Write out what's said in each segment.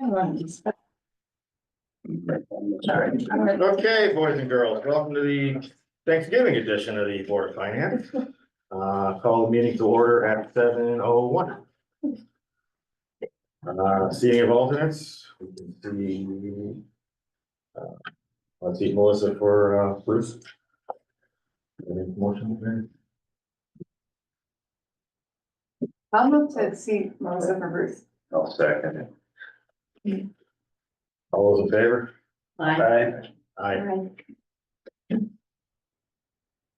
Okay, boys and girls, welcome to the Thanksgiving edition of the Board of Finance. Call the meeting to order at 7:01. Seating of alternates, we can see. Let's see Melissa for Bruce. Any motion? I'll move to see Melissa for Bruce. I'll second it. All those in favor? Aye. Aye.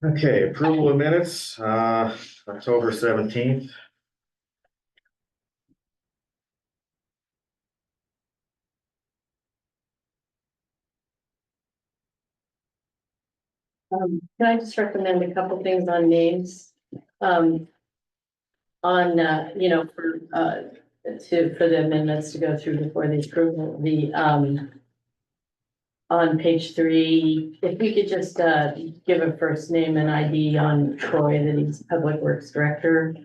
Okay, approval of minutes, October 17th. Can I just recommend a couple things on names? For the amendments to go through before the approval, on page 3, if we could just, give a first name and ID on Troy, that he's Public Works Director.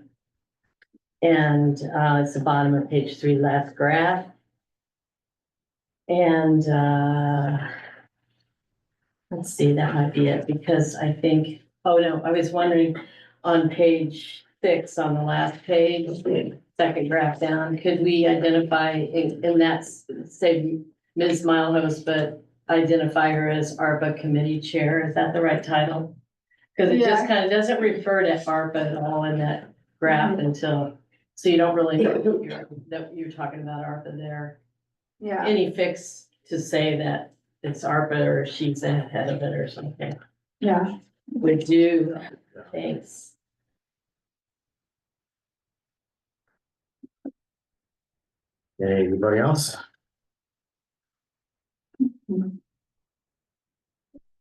And, it's the bottom of page 3, last graph. And, let's see, that might be it, because I think, oh no, I was wondering on page 6 on the last page, second graph down, could we identify in that, say Ms. Milehouse, but identify her as ARPA committee chair? Is that the right title? Because it just kind of doesn't refer to ARPA at all in that graph until, so you don't really know that you're talking about ARPA there. Yeah. Any fix to say that it's ARPA or she's ahead of it or something Yeah. would do. Thanks. Anybody else?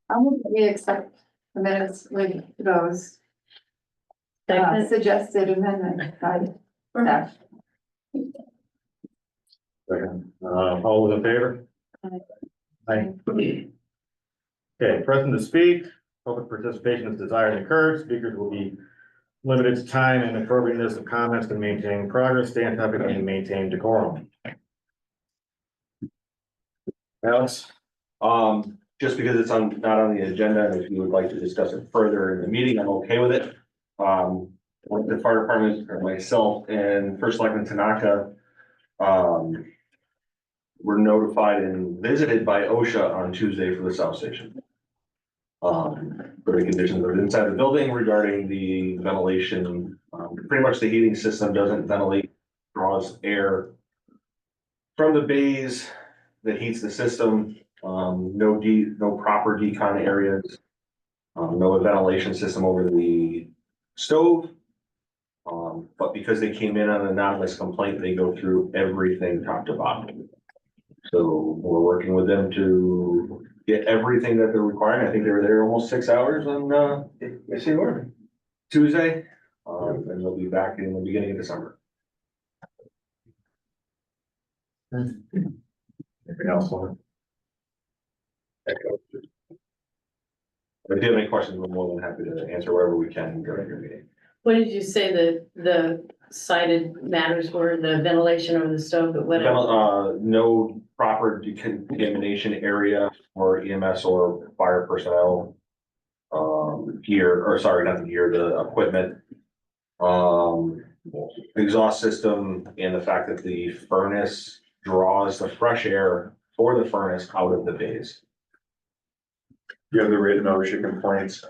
I will we accept the minutes with those suggested amendment by staff. All those in favor? Aye. Okay, present to speak, public participation is desired and encouraged, speakers will be limited to time and appropriateness of comments to maintain progress, stay on topic, and maintain decorum. Alex? Just because it's not on the agenda, and if you would like to discuss it further in the meeting, I'm okay with it. With the fire department, or myself and First Selectman Tanaka, were notified and visited by OSHA on Tuesday for the South Station. For the conditions that are inside the building regarding the ventilation, pretty much the heating system doesn't ventilate, draws air from the bays that heats the system. No proper decon areas, no ventilation system over the stove. But because they came in on an anonymous complaint, they go through everything top to bottom. So we're working with them to get everything that they're requiring. I think they were there almost 6 hours on Tuesday, and they'll be back in the beginning of December. Anything else? If you have any questions, we're more than happy to answer wherever we can during your meeting. What did you say the cited matters were? The ventilation over the stove, but whatever? No proper decontamination area for EMS or fire personnel. Gear, or sorry, not the gear, the equipment. Exhaust system, and the fact that the furnace draws the fresh air for the furnace out of the bays. You have the written OSHA complaints.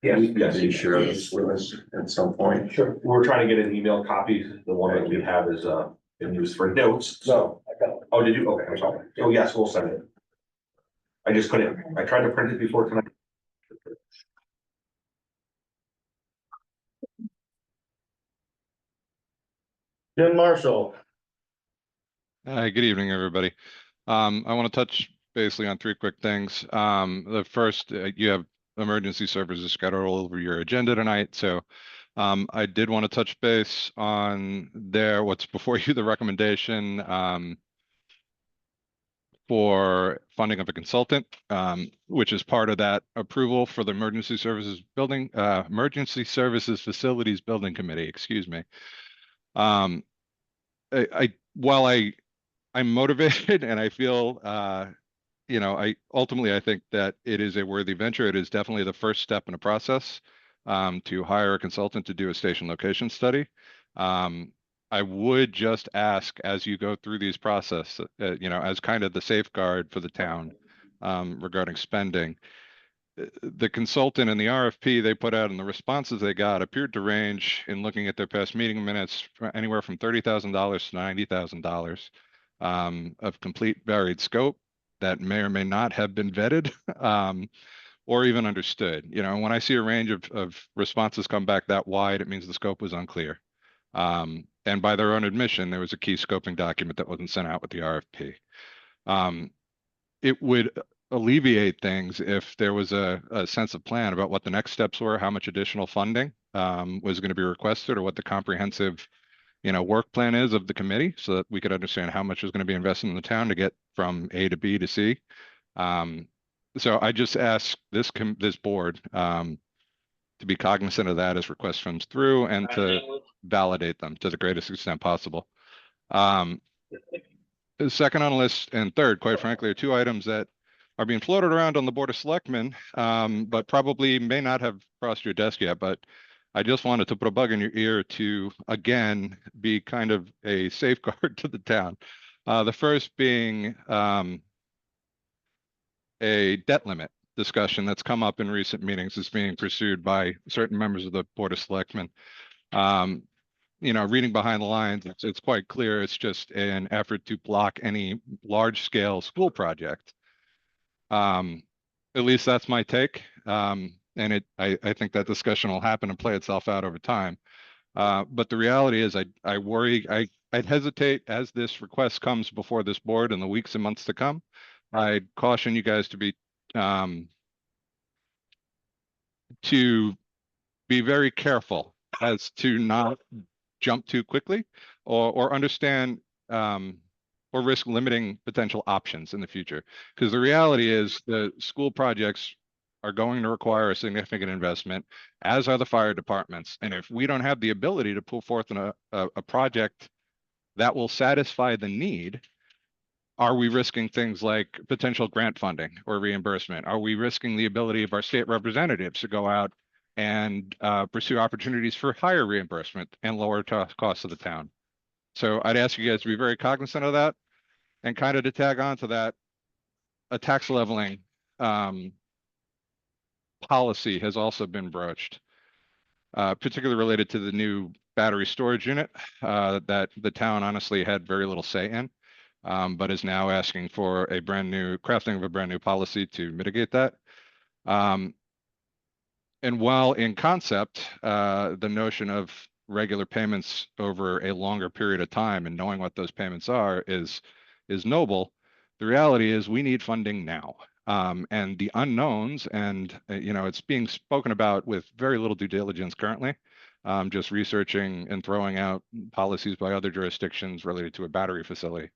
Yes, Can you share this with us at some point? Sure. We're trying to get an email copy. The one that we have is been used for notes. So, oh, did you? Okay, I'm sorry. Oh, yes, we'll send it. I just couldn't. I tried to print it before tonight. Jim Marshall. Hi, good evening, everybody. I want to touch basically on 3 quick things. The first, you have emergency services scattered all over your agenda tonight. So I did want to touch base on what's before you, the recommendation for funding of a consultant, which is part of that approval for the emergency services facilities building committee, excuse me. While I I'm motivated and I feel, I think that it is a worthy venture. It is definitely the first step in a process to hire a consultant to do a station location study. I would just ask as you go through these process, as kind of the safeguard for the town regarding spending. The consultant and the RFP they put out and the responses they got appeared to range in looking at their past meeting minutes anywhere from $30,000 to $90,000 of complete varied scope that may or may not have been vetted or even understood. When I see a range of responses come back that wide, it means the scope was unclear. And by their own admission, there was a key scoping document that wasn't sent out with the RFP. It would alleviate things if there was a sense of plan about what the next steps were, how much additional funding was going to be requested, or what the comprehensive, work plan is of the committee, so that we could understand how much is going to be invested in the town to get from A to B to C. So I just ask this board to be cognizant of that as request comes through and to validate them to the greatest extent possible. The second on the list and third, quite frankly, are two items that are being floated around on the Board of Selectmen, but probably may not have crossed your desk yet. But I just wanted to put a bug in your ear to, again, be kind of a safeguard to the town. The first being a debt limit discussion that's come up in recent meetings is being pursued by certain members of the Board of Selectmen. Reading behind the lines, it's quite clear it's just an effort to block any large scale school project. At least that's my take. And I think that discussion will happen and play itself out over time. But the reality is I worry, I'd hesitate as this request comes before this board in the weeks and months to come. I'd caution you guys to be very careful as to not jump too quickly or understand or risk limiting potential options in the future. Because the reality is the school projects are going to require a significant investment, as are the fire departments. And if we don't have the ability to pull forth a project that will satisfy the need, are we risking things like potential grant funding or reimbursement? Are we risking the ability of our state representatives to go out and pursue opportunities for higher reimbursement and lower costs of the town? So I'd ask you guys to be very cognizant of that, and kind of to tag on to that, a tax leveling policy has also been broached, particularly related to the new battery storage unit that the town honestly had very little say in, but is now asking for crafting of a brand new policy to mitigate that. And while in concept, the notion of regular payments over a longer period of time and knowing what those payments are is noble, the reality is we need funding now. And the unknowns, and it's being spoken about with very little due diligence currently, just researching and throwing out policies by other jurisdictions related to a battery facility.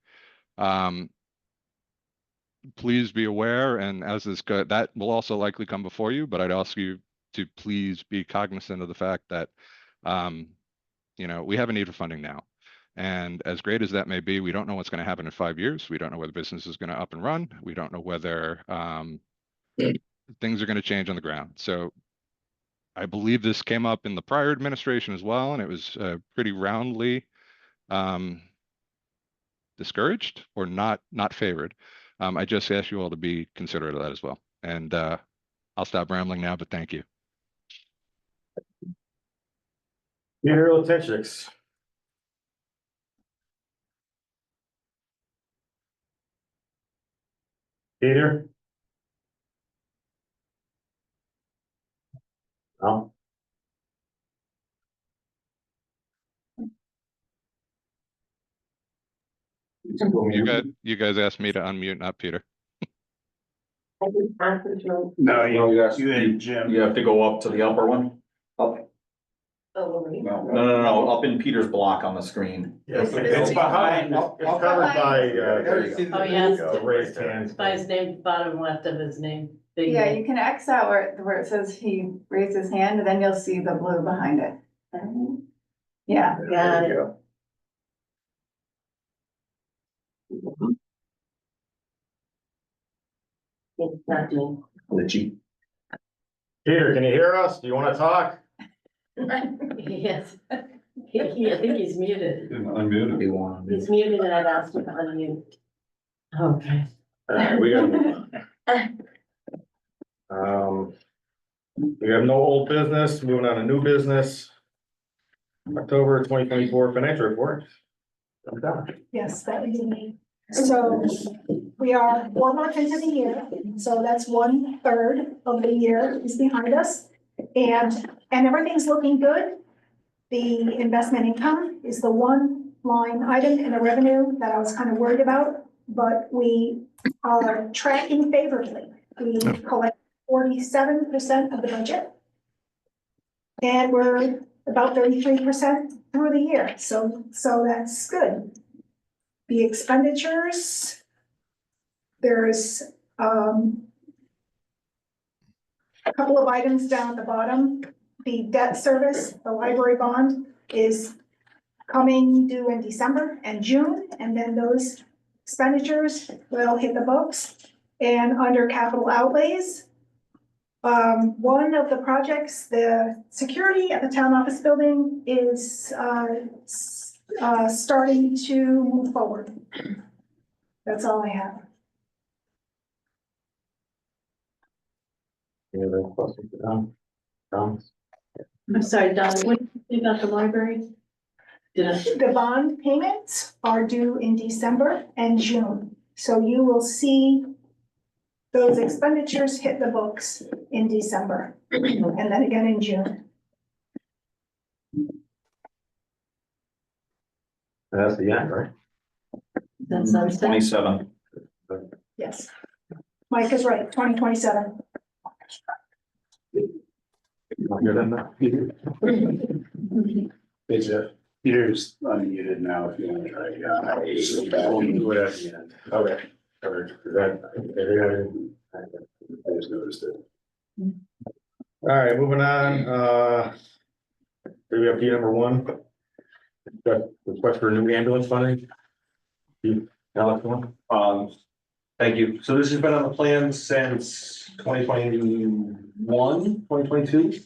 Please be aware, and as this that will also likely come before you, but I'd ask you to please be cognizant of the fact that we have a need for funding now. And as great as that may be, we don't know what's going to happen in 5 years. We don't know whether business is going to up and run. We don't know whether things are going to change on the ground. So I believe this came up in the prior administration as well, and it was pretty roundly discouraged or not favored. I just ask you all to be considerate of that as well. And I'll stop rambling now, but thank you. Peter Latenshiks. Peter? No? You guys asked me to unmute, not Peter. No, You and Jim. You have to go up to the upper one. Up. No, up in Peter's block on the screen. It's behind, it's covered by, Oh, yes. the raised hands. By his name, bottom left of his name. Big Yeah, name. you can X out where it says he raised his hand, and then you'll see the blue behind it. Yeah. Got it. There you Exactly. The Jeep. Peter, can you hear us? Do you want to talk? Yes. I think he's muted. Unmuted. He's muted and I've asked him to unmute. Okay. All right, we gotta move on. We have no old business, moving on to new business. October 2024 financial report. I'm done. Yes, that would be me. So we are 4 months into the year, so that's 1/3 of the year is behind us. And everything's looking good. The investment income is the one line item in the revenue that I was kind of worried about, but we are tracking favorably. We collect 47% of the budget. And we're about 33% through the year, so that's good. The expenditures, there's a couple of items down at the bottom. The debt service, the library bond is coming due in December and June, and then those expenditures will hit the books. And under capital outlays, one of the projects, the security at the town office building is starting to move forward. That's all I have. Any other questions? Comments? I'm sorry, Donna, what did you say about the library? Did I? The bond payments are due in December and June. So you will see those expenditures hit the books in December and then again in June. That's the end, right? That sounds. 27. Yes. Mike is right, 2027. You're done now. Peter's unmuted now if you want to try again. We'll do it at the end. Okay. Covered. Is that- I just noticed it. All right, moving on, do we have key number 1? Request for new ambulance funding. Alex, one? Thank you. So this has been on the plan since 2021, 2022.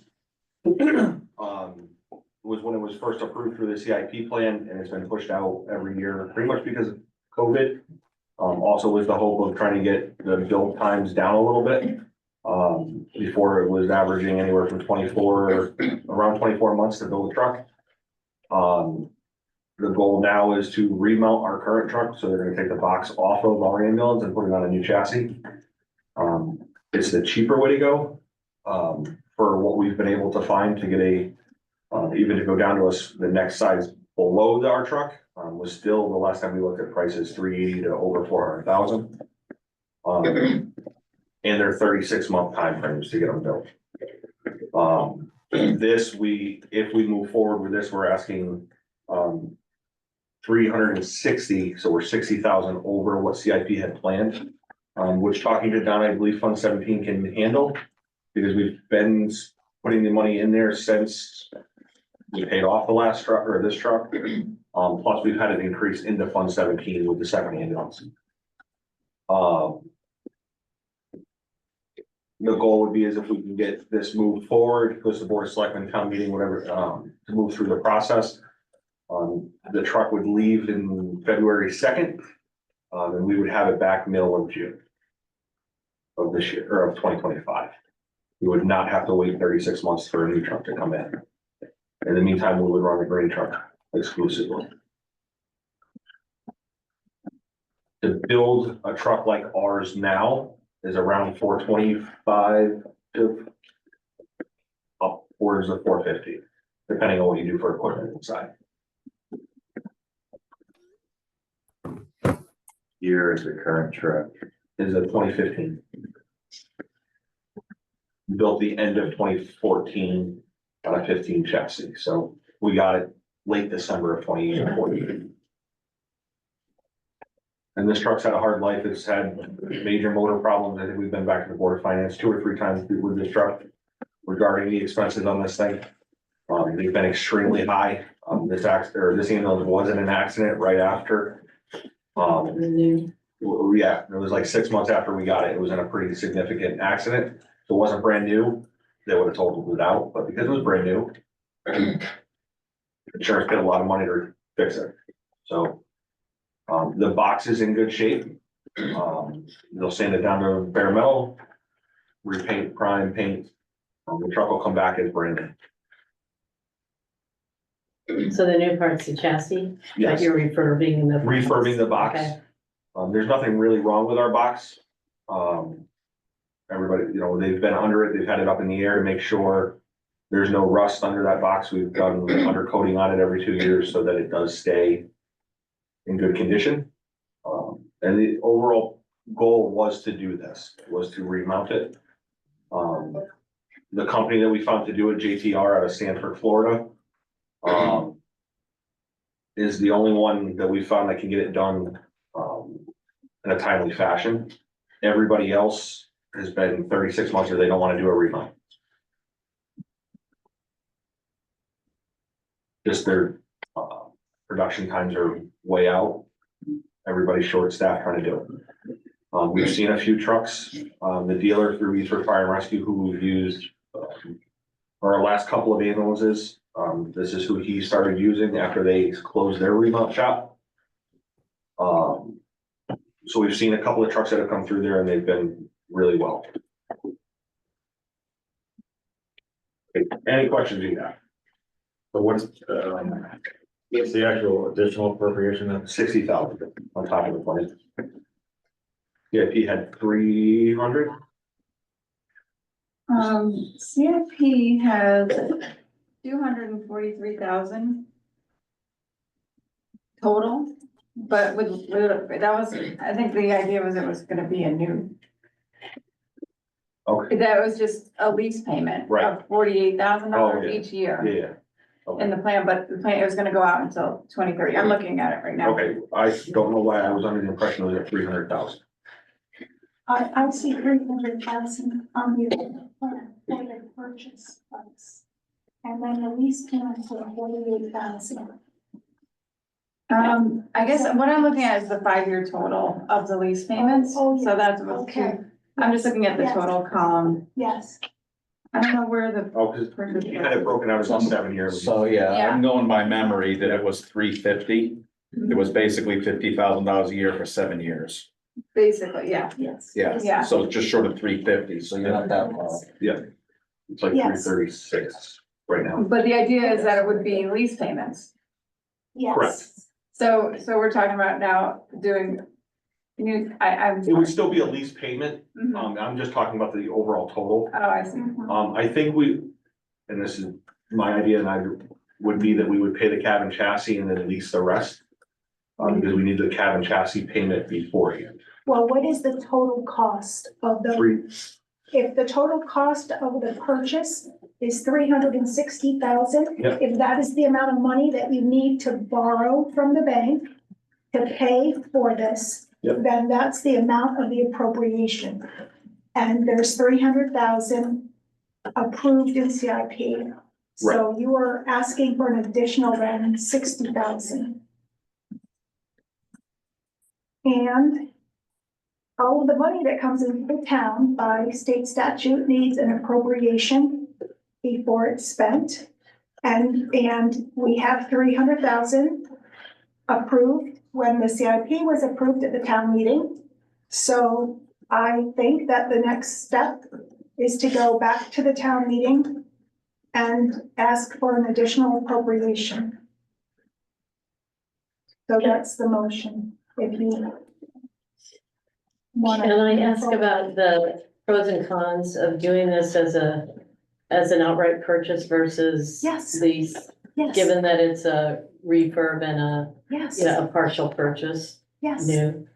Was when it was first approved through the CIP plan, and it's been pushed out every year, pretty much because of COVID. Also with the hope of trying to get the build times down a little bit. Before it was averaging anywhere from around 24 months to build a truck. The goal now is to remount our current truck, so they're gonna take the box off of our ambulance and put it on a new chassis. It's the cheaper way to go, for what we've been able to find to get even to go down to the next size below our truck, was still, the last time we looked at prices, 380 to over 400,000. And they're 36-month timeframes to get them built. If we move forward with this, we're asking 360, so we're 60,000 over what CIP had planned. Which, talking to Don, I believe Fund 17 can handle, because we've been putting the money in there since we paid off the last truck or this truck. Plus we've had an increase into Fund 17 with the second ambulance. The goal would be is if we can get this moved forward, goes to Board of Selectmen, town meeting, whatever, to move through the process. The truck would leave in February 2nd, and we would have it back middle of June of this year, or of 2025. We would not have to wait 36 months for a new truck to come in. In the meantime, we would run the green truck exclusively. To build a truck like ours now is around 425 to upwards of 450, depending on what you do for equipment inside. Year is the current truck. Is a 2015. Built the end of 2014 on a 15 chassis, so we got it late December of 2014. And this truck's had a hard life. It's had major motor problems. I think we've been back to the Board of Finance 2 or 3 times with this truck regarding the expenses on this thing. They've been extremely high. This ambulance was in an accident right after. We yeah, it was like 6 months after we got it. It was in a pretty significant accident. So it wasn't brand new. They would have totaled it out, but because it was brand new, insurance paid a lot of money to fix it. So, the box is in good shape. They'll sand it down to bare metal, repaint, prime, paint. The truck will come back as brand new. So the new part's the chassis, but Yes, you're refurbing the. refurbing the box. Okay. There's nothing really wrong with our box. Everybody, you know, they've been under it, they've had it up in the air to make sure there's no rust under that box. We've done undercoating on it every 2 years so that it does stay in good condition. And the overall goal was to do this, was to remount it. The company that we found to do it, JTR out of Sanford, Florida, is the only one that we found that can get it done, in a timely fashion. Everybody else has been 36 months or they don't want to do a remount. Just their, production times are way out. Everybody's short staffed trying to do it. We've seen a few trucks, the dealer through Eastwood Fire and Rescue who we've used, for our last couple of ambulances. This is who he started using after they closed their remount shop. So we've seen a couple of trucks that have come through there and they've been really well. Any questions you got? So what's the actual additional appropriation of 60,000 on top of the 20. Yeah, he had 300. CFP has 243,000 total, but that was, I think the idea was it was gonna be a new, Okay, that was just a lease payment Right. of $48,000 Oh, yeah. each year yeah. Okay. in the plan, but the plan, it was gonna go out until 2030. I'm looking at it right now. Okay, I don't know why I was under the impression it was at 300,000. I see 300,000 on the plan for the purchase price. And then the lease payment for 48,000. I guess what I'm looking at is the 5-year total of the lease payments, Oh, yes. so that's what's Okay. I'm just looking at the Yes. total column. Yes, I don't know where the. Oh, because you had it broken out as a 7 year. So, yeah, Yeah. I'm going by memory that it was 350. It was basically $50,000 a year for 7 years. Basically, yeah. yes. Yeah, Yeah. so just short of 350, so you're not that far. It's like Yes. 336 right now. But the idea is that it would be lease payments. Yes. So we're talking about now doing, I'm. It would still be a lease payment. Mhm. I'm just talking about the overall total. Oh, I see. I think and this is my idea, and would be that we would pay the cab and chassis and then lease the rest. Because we need the cab and chassis payment beforehand. Well, what is the total cost of the, if the total cost of the purchase is 360,000? Yep. If that is the amount of money that you need to borrow from the bank to pay for this, Yep. then that's the amount of the appropriation. And there's 300,000 approved in CIP. So you are asking for an additional then 60,000. And all of the money that comes into the town by state statute needs an appropriation before it's spent. And we have 300,000 approved when the CIP was approved at the town meeting. So I think that the next step is to go back to the town meeting and ask for an additional appropriation. So that's the motion, if you want to. Can I ask about the pros and cons of doing this as an outright purchase versus Yes. lease? Yes, Given that it's a refurb and yes, a partial purchase, yes. new.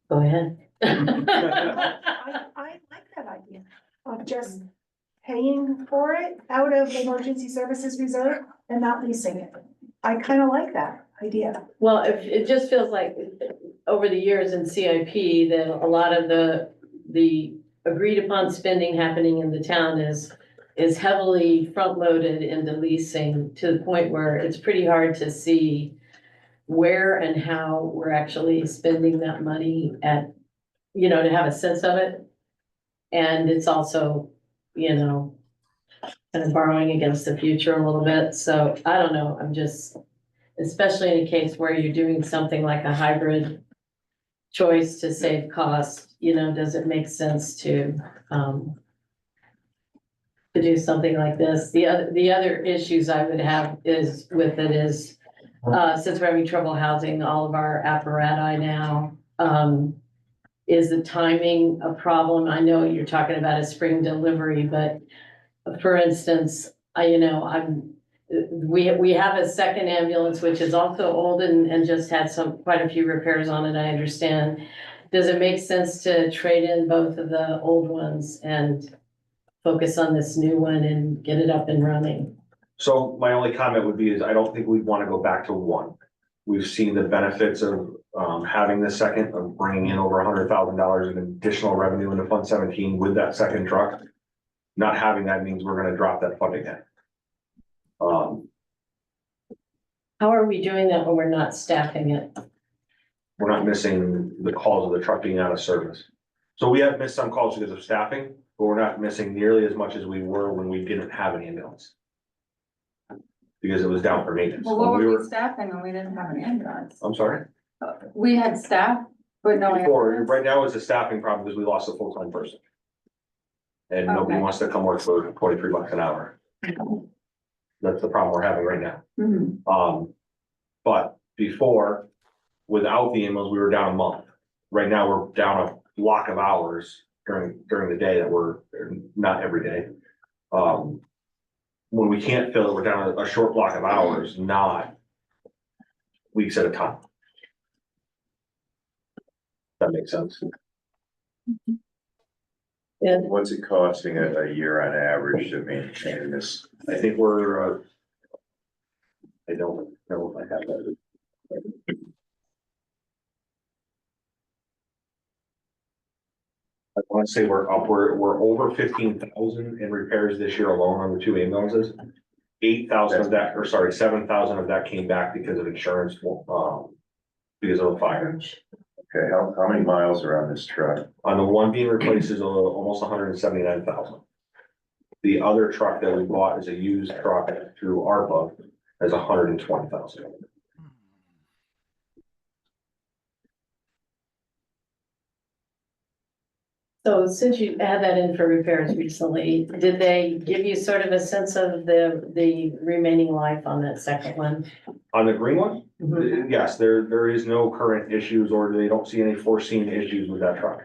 Go ahead. I like that idea of just paying for it out of the emergency services reserve and not leasing it. I kind of like that idea. Well, it just feels like over the years in CIP that a lot of the agreed upon spending happening in the town is heavily front loaded into leasing to the point where it's pretty hard to see where and how we're actually spending that money at, you know, to have a sense of it. And it's also, you know, kind of borrowing against the future a little bit. So I don't know, I'm just, especially in a case where you're doing something like a hybrid choice to save cost, you know, does it make sense to do something like this? The other issues I would have is with it is, since we're having trouble housing all of our apparati now, is the timing a problem? I know you're talking about a spring delivery, but for instance, we have a second ambulance, which is also old and just had quite a few repairs on it, I understand. Does it make sense to trade in both of the old ones and focus on this new one and get it up and running? So my only comment would be is I don't think we'd want to go back to one. We've seen the benefits of having the second, of bringing in over $100,000 in additional revenue into Fund 17 with that second truck. Not having that means we're gonna drop that fund again. How are we doing that when we're not staffing it? We're not missing the calls of the truck being out of service. So we have missed some calls because of staffing, but we're not missing nearly as much as we were when we didn't have an ambulance. Because it was down for maintenance. Well, what When were we staffing when we didn't have an ambulance? I'm sorry? We had staff, but no Before, ambulance. right now it's a staffing problem because we lost a full-time person. And nobody Okay. wants to come work for $23 an hour. That's the problem we're having right now. Mhm. But before, without the ambulance, we were down a month. Right now, we're down a block of hours during the day that we're, not every day. When we can't fill it, we're down a short block of hours, not weeks at a time. That makes sense. Yeah, What's it costing a year on average to maintain this? I think we're, I don't know if I have that. I want to say we're over 15,000 in repairs this year alone on the two ambulances. 8,000 of that, or sorry, 7,000 of that came back because of insurance, because of the fire. Okay, how many miles are on this truck? On the one being replaced is almost 179,000. The other truck that we bought is a used truck through ARPA, is 120,000. so since you had that in for repairs recently, did they give you sort of a sense of the remaining life on that second one? On the green one, Mhm. yes, there is no current issues, or they don't see any foreseen issues with that truck.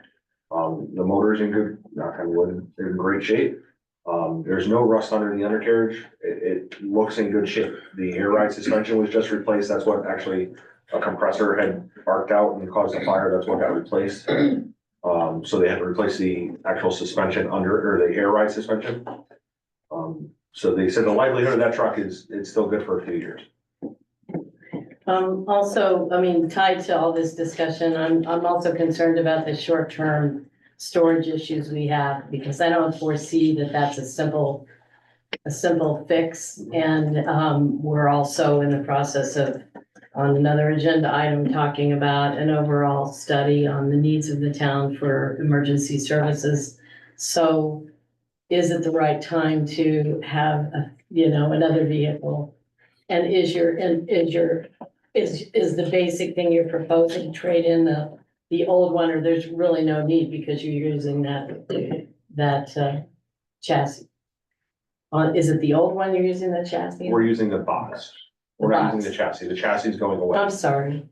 The motor is in good, knock on wood, they're in great shape. There's no rust under the undercarriage. It looks in good shape. The air ride suspension was just replaced. That's what actually a compressor had arced out and caused a fire. That's what got replaced. So they had to replace the actual suspension or the air ride suspension. So they said the likelihood of that truck is, it's still good for a few years. Also, I mean, tied to all this discussion, I'm also concerned about the short-term storage issues we have, because I don't foresee that that's a simple fix. And, we're also in the process of, on another agenda item, talking about an overall study on the needs of the town for emergency services. So is it the right time to have, another vehicle? And is the basic thing you're proposing trade in the old one, or there's really no need because you're using that chassis? Is it the old one you're using the chassis? We're using the box. We're not using the chassis. The chassis is going away. I'm sorry,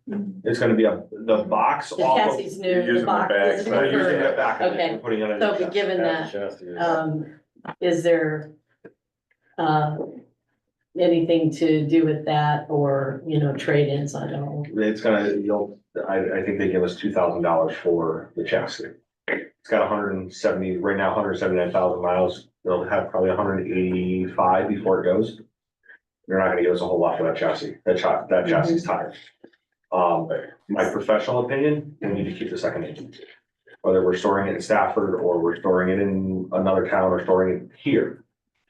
It's gonna be the box the off of. chassis is new, You're the using the box back is side. We're using preferred. the back of it, Okay. and putting it on. So, but given that, is there anything to do with that, or, trade-ins, I don't know. It's gonna, I think they give us $2,000 for the chassis. It's got 170, right now, 179,000 miles. They'll have probably 185 before it goes. They're not gonna give us a whole lot for that chassis. That chassis is tired. My professional opinion, we need to keep the second engine. Whether we're storing it in Stafford, or we're storing it in another town, or storing it here,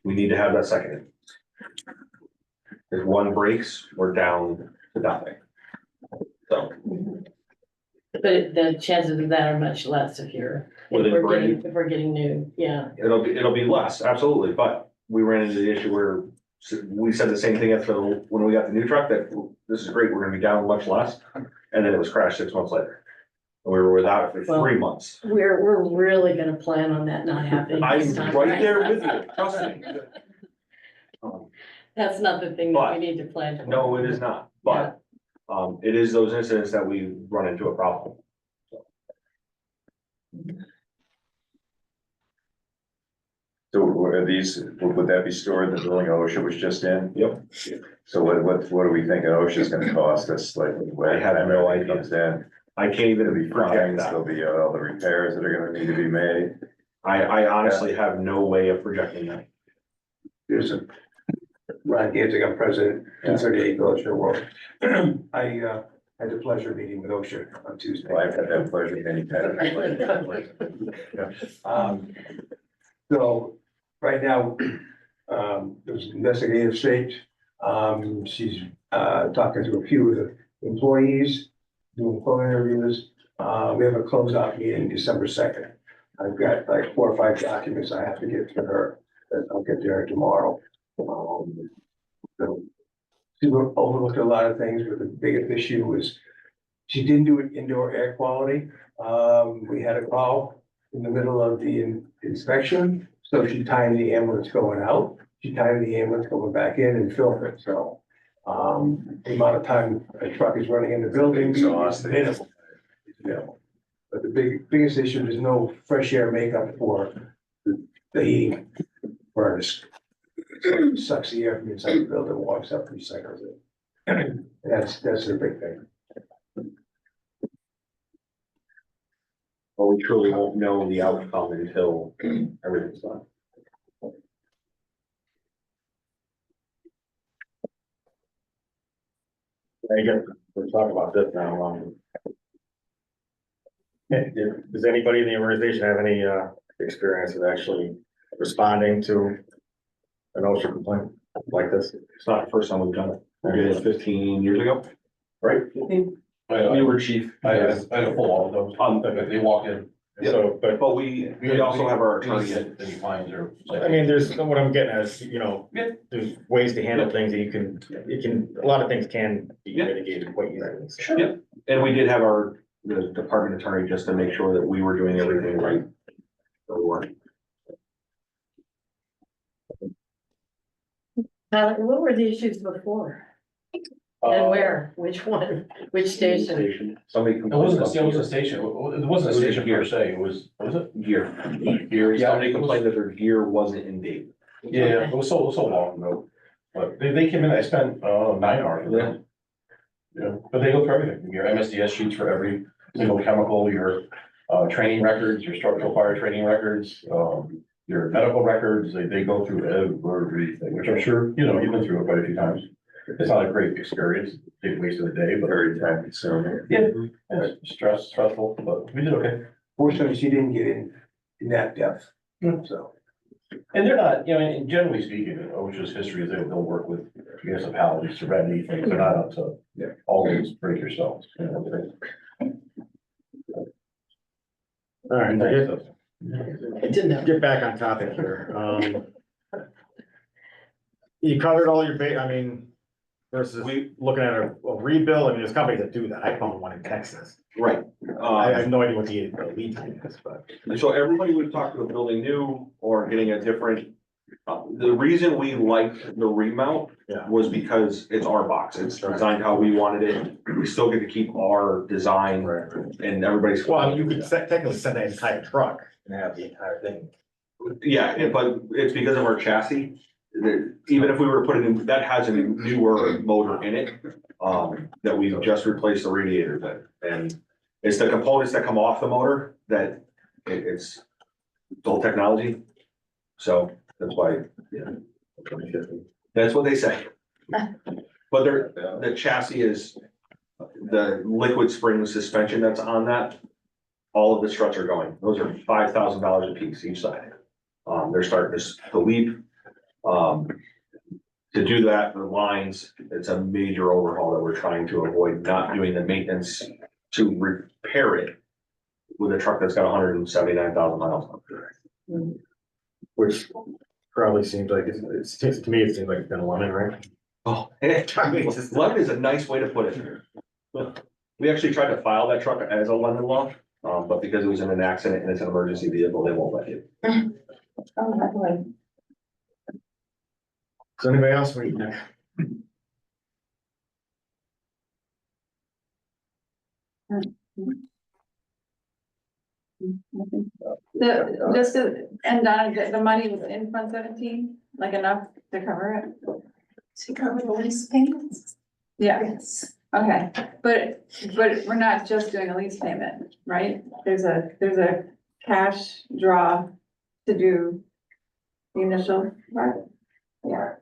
we need to have that second engine. If one breaks, we're down to nothing. So. But the chances of that are much less if Within brand- if we're getting new, yeah. It'll be less, absolutely, but we ran into the issue where we said the same thing after when we got the new truck, that this is great, we're gonna be down much less. And then it was crashed 6 months later. And we were without it for Well, 3 months. We're really gonna plan on that not happening I'm this time. right there with you, trust me. That's not the thing that we But- need to plan for. No, it is not, but, it is those incidents that we run into a problem. So are these, would that be stored in the building OSHA was just in? Yep. So what do we think OSHA's gonna cost us, like? I have no idea. Comes in, I can't even there'll be project fines, that. there'll be all the repairs that are gonna need to be made. I honestly have no way of projecting that. There's a, Ron Danzig, I'm president, 238 Village Hill Road. I had the pleasure of meeting with OSHA on Tuesday. Well, I've had that pleasure many times. So right now, there's an investigative stage. She's talking to a few of the employees, doing phone interviews. We have a closeout meeting December 2nd. I've got like 4 or 5 documents I have to get to her, that I'll get to her tomorrow. So she overlooked a lot of things, but the biggest issue was she didn't do it indoor air quality. We had a call in the middle of the inspection, so she timed the ambulance going out. She timed the ambulance going back in and filmed it, so. The amount of time a truck is running in the building is minimal. It's minimal. But the biggest issue is no fresh air makeup for the heating furnace. So it sucks the air from inside the building, walks up, recycles it. And that's the big thing. But we truly won't know the outcome until everything's done. I guess we'll talk about this now. Does anybody in the organization have any experience with actually responding to an OSHA complaint like this? It's not the first time we've done it. We did it 15 years ago. Right. You were chief. I had a full all of those, they walk in. So, But we also have our attorney. Any fines or. I mean, there's, what I'm getting at is, you know, there's ways to handle things that you can, a lot of things can be Yeah. mitigated quite easily. So. Sure. Yep. And we did have the department attorney just to make sure that we were doing everything right. So we weren't. What were the issues before? And where? Which one? Which station? Somebody. It wasn't a station, it wasn't a station per se, it was it? Gear. Gear, yeah. Somebody complained that their gear wasn't in date. Yeah, it was so long ago. But they came in, I spent 9 hours with them. Yeah, but they go through everything, your MSDS sheets for every single chemical, your training records, your structural fire training records, your medical records, they go through everything, which I'm sure, you know, you've been through it quite a few times. It's not a great experience, big waste of the day, but Very time consuming. yeah, it's stressful, but we did okay. Fortunately, she didn't get in that depth, Hmm. so. And they're not, you know, and generally speaking, OSHA's history is they'll work with municipalities to remedy things, they're not up to always break yourselves. You know, All right, they- I didn't know. get back on topic here. You covered all your I mean, versus looking at a rebuild, I mean, there's companies that do that. I found one in Texas. Right. I have no idea what the lead time is, but. So everybody we've talked to building new or getting a different, the reason we liked the remount Yeah. was because it's our box. It's designed how we wanted it. We still get to keep our design and everybody's. Well, you could technically send that entire truck and have the entire thing. Yeah, but it's because of our chassis. Even if we were to put it in, that has a newer motor in it, that we just replaced the radiators in. And it's the components that come off the motor that it's old technology. So that's why, yeah. That's what they say. But the chassis is the liquid spring suspension that's on that. All of the struts are going. Those are $5,000 a piece each side. They're starting to leak. to do that, the lines, it's a major overhaul that we're trying to avoid, not doing the maintenance to repair it with a truck that's got 179,000 miles on it. Which probably seems like to me, it seems like it's been a lemon, right? Oh, lemon is a nice way to put it. We actually tried to file that truck as a lemon law, but because it was in an accident and it's an emergency vehicle, they won't let you. Oh, that way. Does anybody else read that? Just to, and the money was in Fund 17, like enough to cover it? To cover the lease payments? Yeah, Yes. okay, but we're not just doing a lease payment, right? There's a cash draw to do the initial part. Yeah.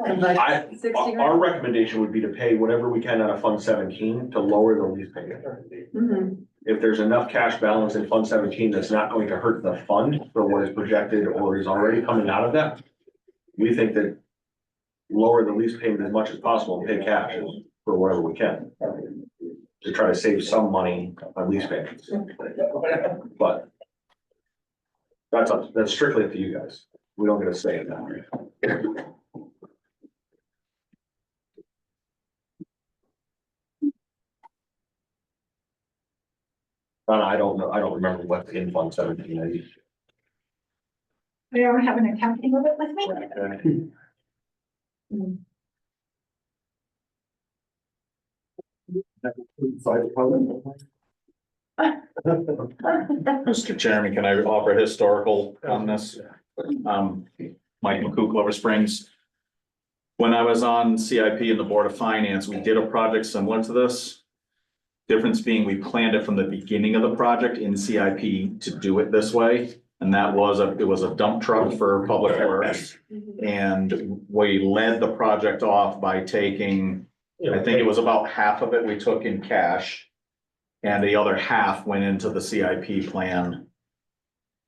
And like 60 Our grand. recommendation would be to pay whatever we can out of Fund 17 to lower the lease payment. Mhm. If there's enough cash balance in Fund 17 that's not going to hurt the fund for what is projected or is already coming out of that, we think that lower the lease payment as much as possible and pay cash for whatever we can to try to save some money on lease payments. But that's strictly up to you guys. We don't get a say in that. I don't know. I don't remember what's in Fund 17. I don't have an accounting of it with me. Mr. Chairman, can I offer historical on this? Mike McCool, Clover Springs. When I was on CIP and the Board of Finance, we did a project similar to this. Difference being we planned it from the beginning of the project in CIP to do it this way. And that was it was a dump truck for Public Works. And we led the project off by taking, I think it was about half of it we took in cash. And the other half went into the CIP plan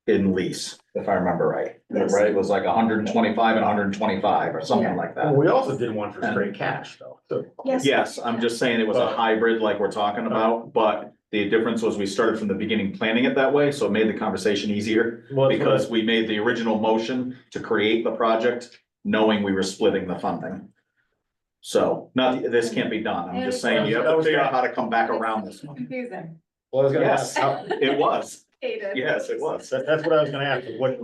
in lease, if I remember right. Yes. Right, it was like 125 and 125 or something like that. We also did one for straight cash though, so. Yes. Yes, I'm just saying it was a hybrid like we're talking about, but the difference was we started from the beginning planning it that way, so it made the conversation easier. Because we made the original motion to create the project, knowing we were splitting the funding. So, this can't be done, I'm just saying, you have to figure out how to come back around this one. Confusing. Well, I was gonna Yes, ask, it was, Hate it. yes, it was, that's what I was gonna ask, what,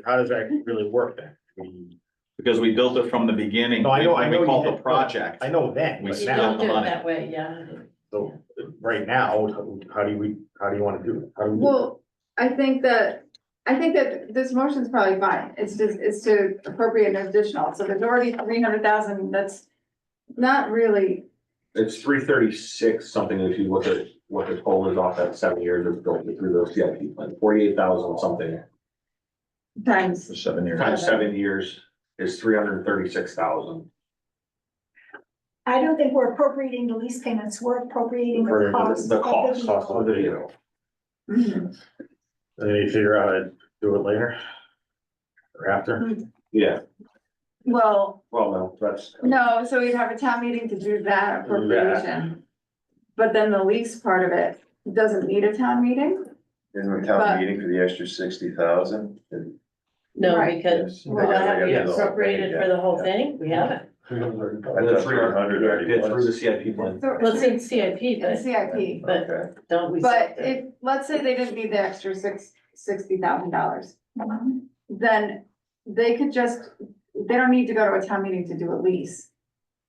how does that really work then? because we built it from the beginning, No, I know- when I know we you called had- the project. I know that, We but You split now, don't do it money. that way, yeah. so right now, how do you wanna do it? How do we do it? Well, I think that this motion's probably fine. It's to appropriate an additional. So there's already 300,000. That's not really It's 336 something if you look at what the total is off that 7 years it's built through the CIP plan, 48,000 something. times. For 7 years. Times 7 years is 336,000. I don't think we're appropriating the lease payments, we're appropriating For the cost. The of cost vehicle. of the vehicle. Mhm. And then you figure out how to do it later? Or after? Yeah, Well, well, no, that's. no, so we'd have a town meeting to do that appropriation. But then the lease part of it doesn't need a town meeting? Isn't a But- town meeting for the extra 60,000? No, Right. because, Yes. well, have we Yeah. appropriated for the whole thing? We haven't. And the 300 get through the CIP plan. Well, it's in CIP, In but, CIP. but don't we? But if, let's say they didn't need the extra $60,000, then they could just, they don't need to go to a town meeting to do a lease.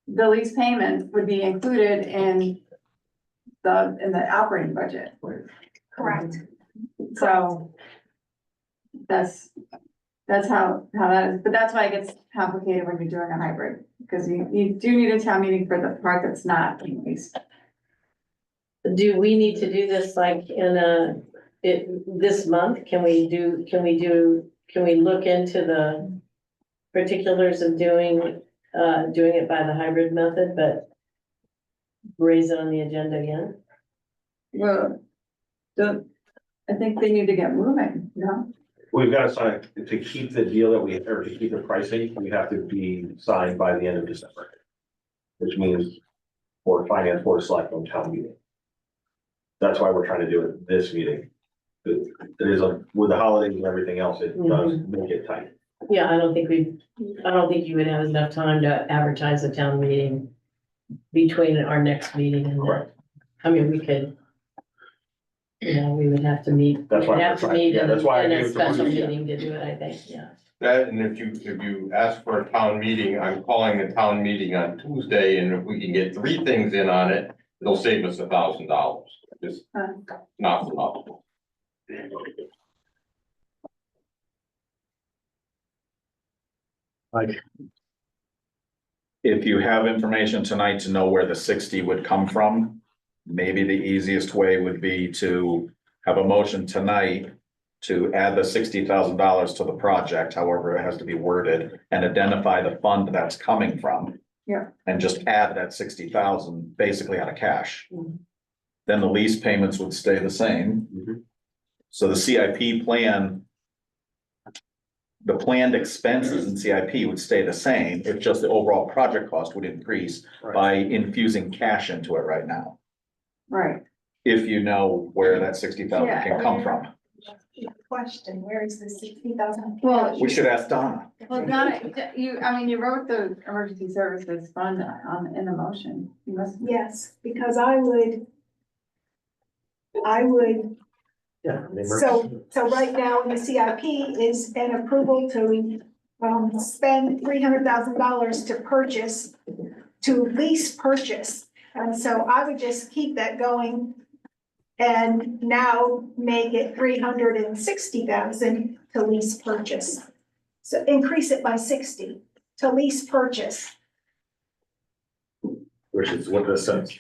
The lease payment would be included in the operating budget. Correct. So that's how that is, but that's why it gets complicated when you're doing a hybrid, because you do need a town meeting for the part that's not being leased. Do we need to do this like this month? Can we look into the particulars of doing it by the hybrid method, but raise it on the agenda again? Well, I think they need to get moving, no? We've got to sign, to keep the deal that we, or to keep the pricing, we have to be signed by the end of December. Which means Board of Finance, Board of Selectmen, town meeting. That's why we're trying to do it this meeting. It is a, with the holidays and everything else, it does make it tight. Yeah, I don't think you would have enough time to advertise a town meeting between our next meeting and Correct. I mean, we could. You know, we would have to meet. That's why we'd we're have to trying- meet yeah, in that's why I in gave a it to special Bruce, yeah. meeting to do it, I think, yeah. That, and if you ask for a town meeting, I'm calling a town meeting on Tuesday, and if we can get 3 things in on it, it'll save us $1,000. Just not enough. Like, If you have information tonight to know where the 60 would come from, maybe the easiest way would be to have a motion tonight to add the $60,000 to the project, however it has to be worded, and identify the fund that's coming from. Yeah. And just add that 60,000 basically out of cash. Mhm. Then the lease payments would stay the same. Mhm. So the CIP plan, the planned expenses in CIP would stay the same, if just the overall project cost would increase Right. by infusing cash into it right now. Right, If you know where that 60,000 Yeah. can come from. Question, where is the 60,000? Well, We should ask Donna. well, Donna, you wrote the emergency services fund in the motion. You must. Yes, because I would, yeah. the so right now in the CIP is an approval to, spend $300,000 to purchase, to lease purchase. And so I would just keep that going and now make it 360,000 to lease purchase. So increase it by 60 to lease purchase. Which is what this says.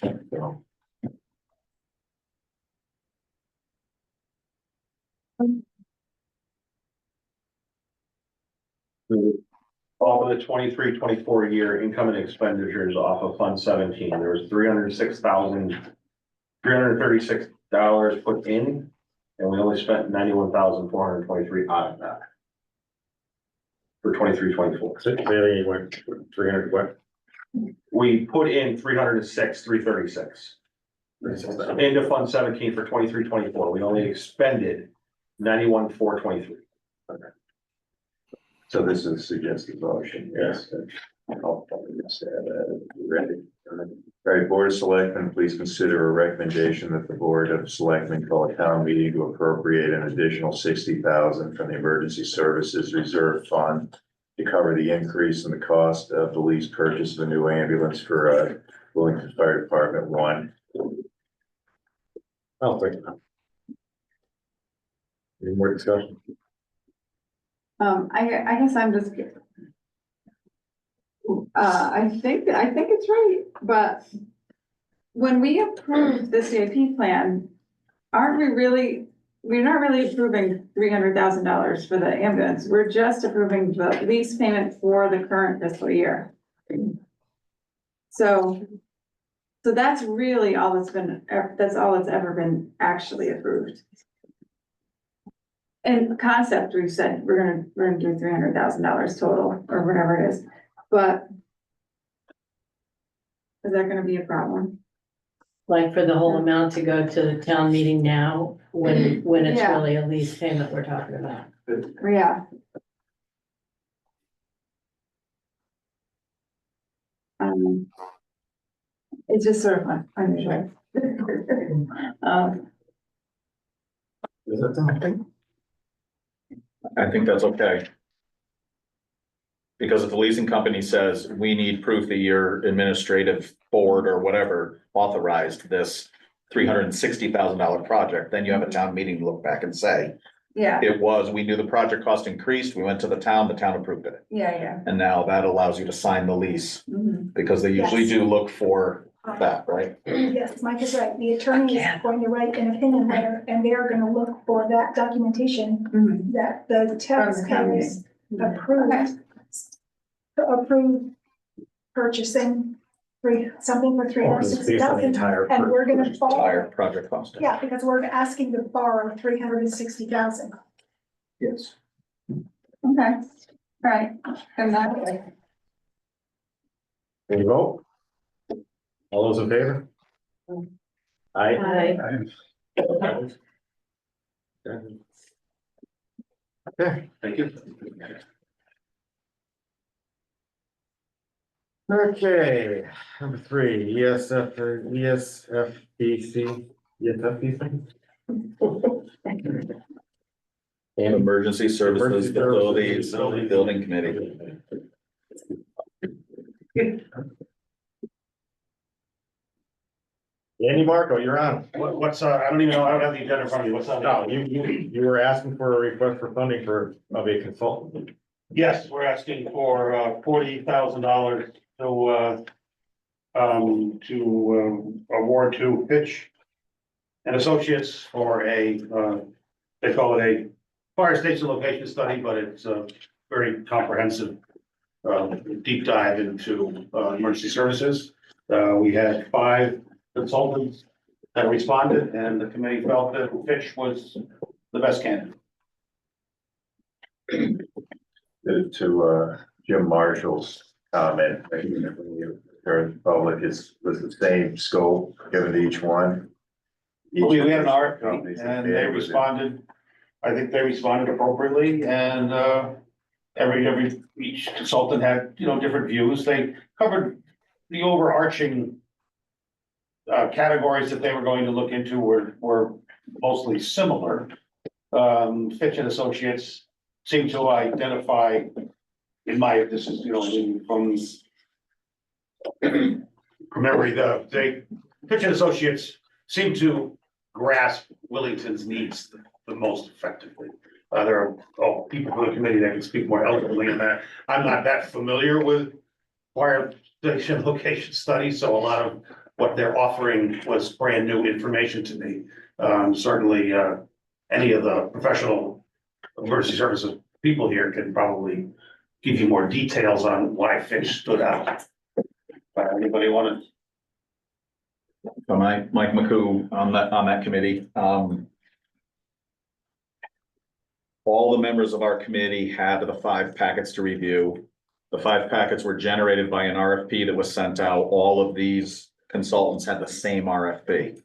Off of the 23-24 year income and expenditures off of Fund 17, there was $336 put in, and we only spent $91,423 out of that. For 23-24. So they went 300, what? We put in 336. Into Fund 17 for 23-24. We only expended 91,423. So this is a suggested motion, yes. All right, Board of Selectmen, please consider a recommendation that the Board of Selectmen call a town meeting to appropriate an additional 60,000 from the Emergency Services Reserve Fund to cover the increase in the cost of the lease purchase of a new ambulance for Wellington Fire Department 1. I'll take it. Any more discussion? I guess I'm just. I think it's right, but when we approve the CIP plan, we're not really approving $300,000 for the ambulance. We're just approving the lease payment for the current fiscal year. So that's really all that's ever been actually approved. In concept, we've said we're gonna do $300,000 total or whatever it is, but is that gonna be a problem? Like for the whole amount to go to the town meeting now, when it's Yeah. really a lease payment we're talking about. Yeah. It's just sort of unusual. Is that something? I think that's okay. Because if the leasing company says, we need proof that your administrative board or whatever authorized this $360,000 project, then you have a town meeting to look back and say, Yeah, we knew the project cost increased, we went to the town approved it. yeah. And now that allows you to sign the lease, Mhm. because they usually Yes. do look for that, right? Yes, Mike is right. The attorney is going to write an opinion letter and they are gonna look for that documentation Mhm. that the taxpayers Okay. approved. To approve purchasing something for $360,000, entire and we're gonna Entire borrow. project cost. Yeah, because we're asking to borrow $360,000. Yes. Okay, right, and that, Any vote? All those in favor? Aye. Aye. Okay, Thank you. okay, number 3, ESFBC. And Emergency Services Emergency Facilities Services Building Committee. Andy Marco, you're on. What's, I don't even know, I don't have the agenda in front of me, what's on? No, you were asking for a request for funding of a consultant. Yes, we're asking for $40,000 to award to Fitch and Associates for a, they call it a fire station location study, but it's a very comprehensive deep dive into emergency services. We had 5 consultants that responded, and the committee felt that Fitch was the best candidate. To Jim Marshall's comment, when you heard the public, was the same scope given to each one? We had an Companies RFP that and they bid, was it- responded, I think they responded appropriately and each consultant had, different views. They covered the overarching categories that they were going to look into were mostly similar. Fitch and Associates seem to identify, this is, from memory, Fitch and Associates seem to grasp Wellington's needs the most effectively. There are people from the committee that can speak more eloquently on that. I'm not that familiar with fire station location studies, so a lot of what they're offering was brand new information to me. Certainly, any of the professional emergency services people here can probably give you more details on why Fitch stood out. Anybody want to? So Mike McCoo on that committee. All the members of our committee had the 5 packets to review. The 5 packets were generated by an RFP that was sent out. All of these consultants had the same RFP.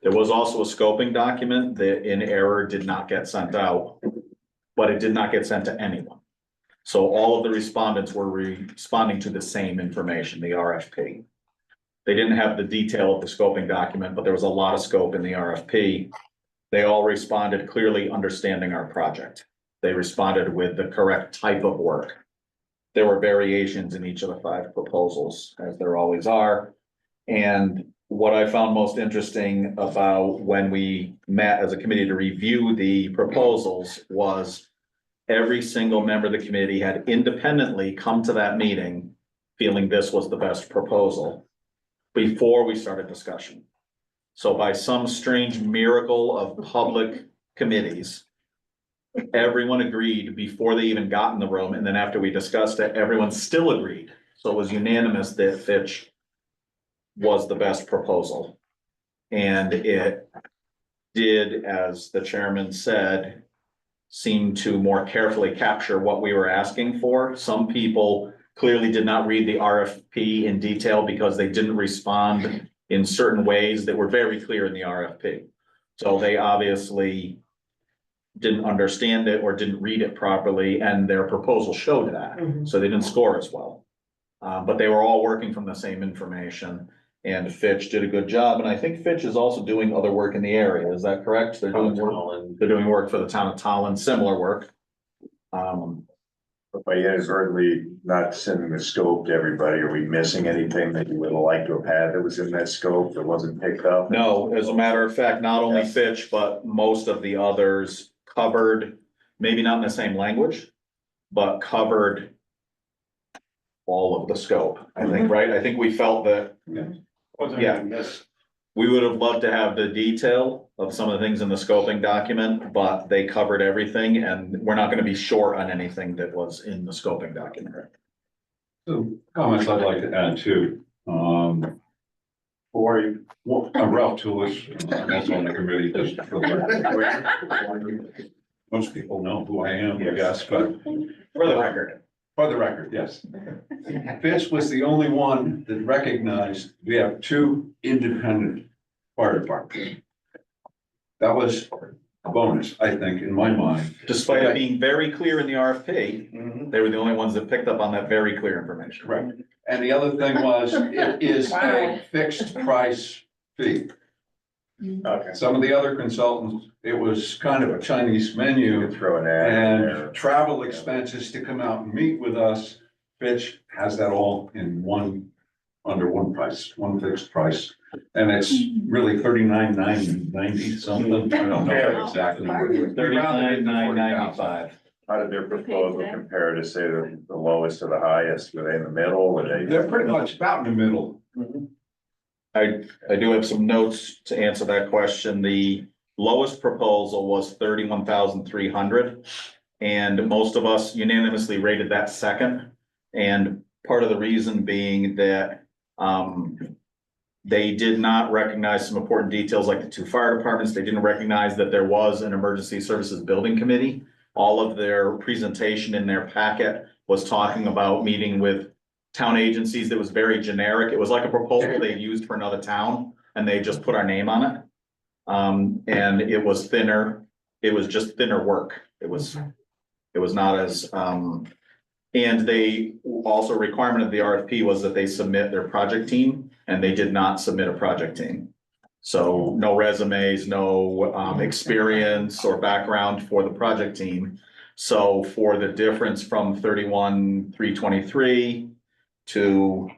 There was also a scoping document that in error did not get sent out, but it did not get sent to anyone. So all of the respondents were responding to the same information, the RFP. They didn't have the detail of the scoping document, but there was a lot of scope in the RFP. They all responded clearly understanding our project. They responded with the correct type of work. There were variations in each of the 5 proposals, as there always are. And what I found most interesting about when we met as a committee to review the proposals was every single member of the committee had independently come to that meeting feeling this was the best proposal before we started discussion. So by some strange miracle of public committees, everyone agreed before they even got in the room. And then after we discussed it, everyone still agreed. So it was unanimous that Fitch was the best proposal. And it did, as the chairman said, seem to more carefully capture what we were asking for. Some people clearly did not read the RFP in detail because they didn't respond in certain ways that were very clear in the RFP. So they obviously didn't understand it or didn't read it properly, and their proposal showed that. So they didn't score as well. But they were all working from the same information, and Fitch did a good job. And I think Fitch is also doing other work in the area. Is that correct? They're doing work for the town of Tallinn, similar work. By inadvertently not sending the scope to everybody, are we missing anything that you would have liked to have had that was in that scope that wasn't picked up? No, as a matter of fact, not only Fitch, but most of the others covered, maybe not in the same language, but covered all of the scope, I think, right? I think we felt that, we would have loved to have the detail of some of the things in the scoping document, but they covered everything, and we're not gonna be short on anything that was in the scoping document. So comments I'd like to add too. I'm Ralph Tulish, I'm also on the committee. Just for the record. most people know who I am, I guess, but For the record. for the record, yes. Fitch was the only one that recognized we have two independent fire departments. That was a bonus, I think, in my mind. Despite it being very clear in the RFP, they were the only ones that picked up on that very clear information. Correct. And the other thing was, it is a fixed price fee. Okay. Some of the other consultants, it was kind of a Chinese You menu. could throw an ad in there. And travel expenses to come out and meet with us, Fitch has that all in one, under one price, one fixed price. And it's really 39,990 something, I don't know exactly. 39,995. How did their proposal compare to say the lowest to the highest? Were they in the middle? Were they? They're pretty much about in the middle. I do have some notes to answer that question. The lowest proposal was 31,300. And most of us unanimously rated that second. And part of the reason being that, they did not recognize some important details like the two fire departments. They didn't recognize that there was an emergency services building committee. All of their presentation in their packet was talking about meeting with town agencies that was very generic. It was like a proposal they used for another town and they just put our name on it. And it was thinner. It was just thinner work. It was not as, and they also requirement of the RFP was that they submit their project team and they did not submit a project team. So no resumes, no experience or background for the project team. So for the difference from 31,323 to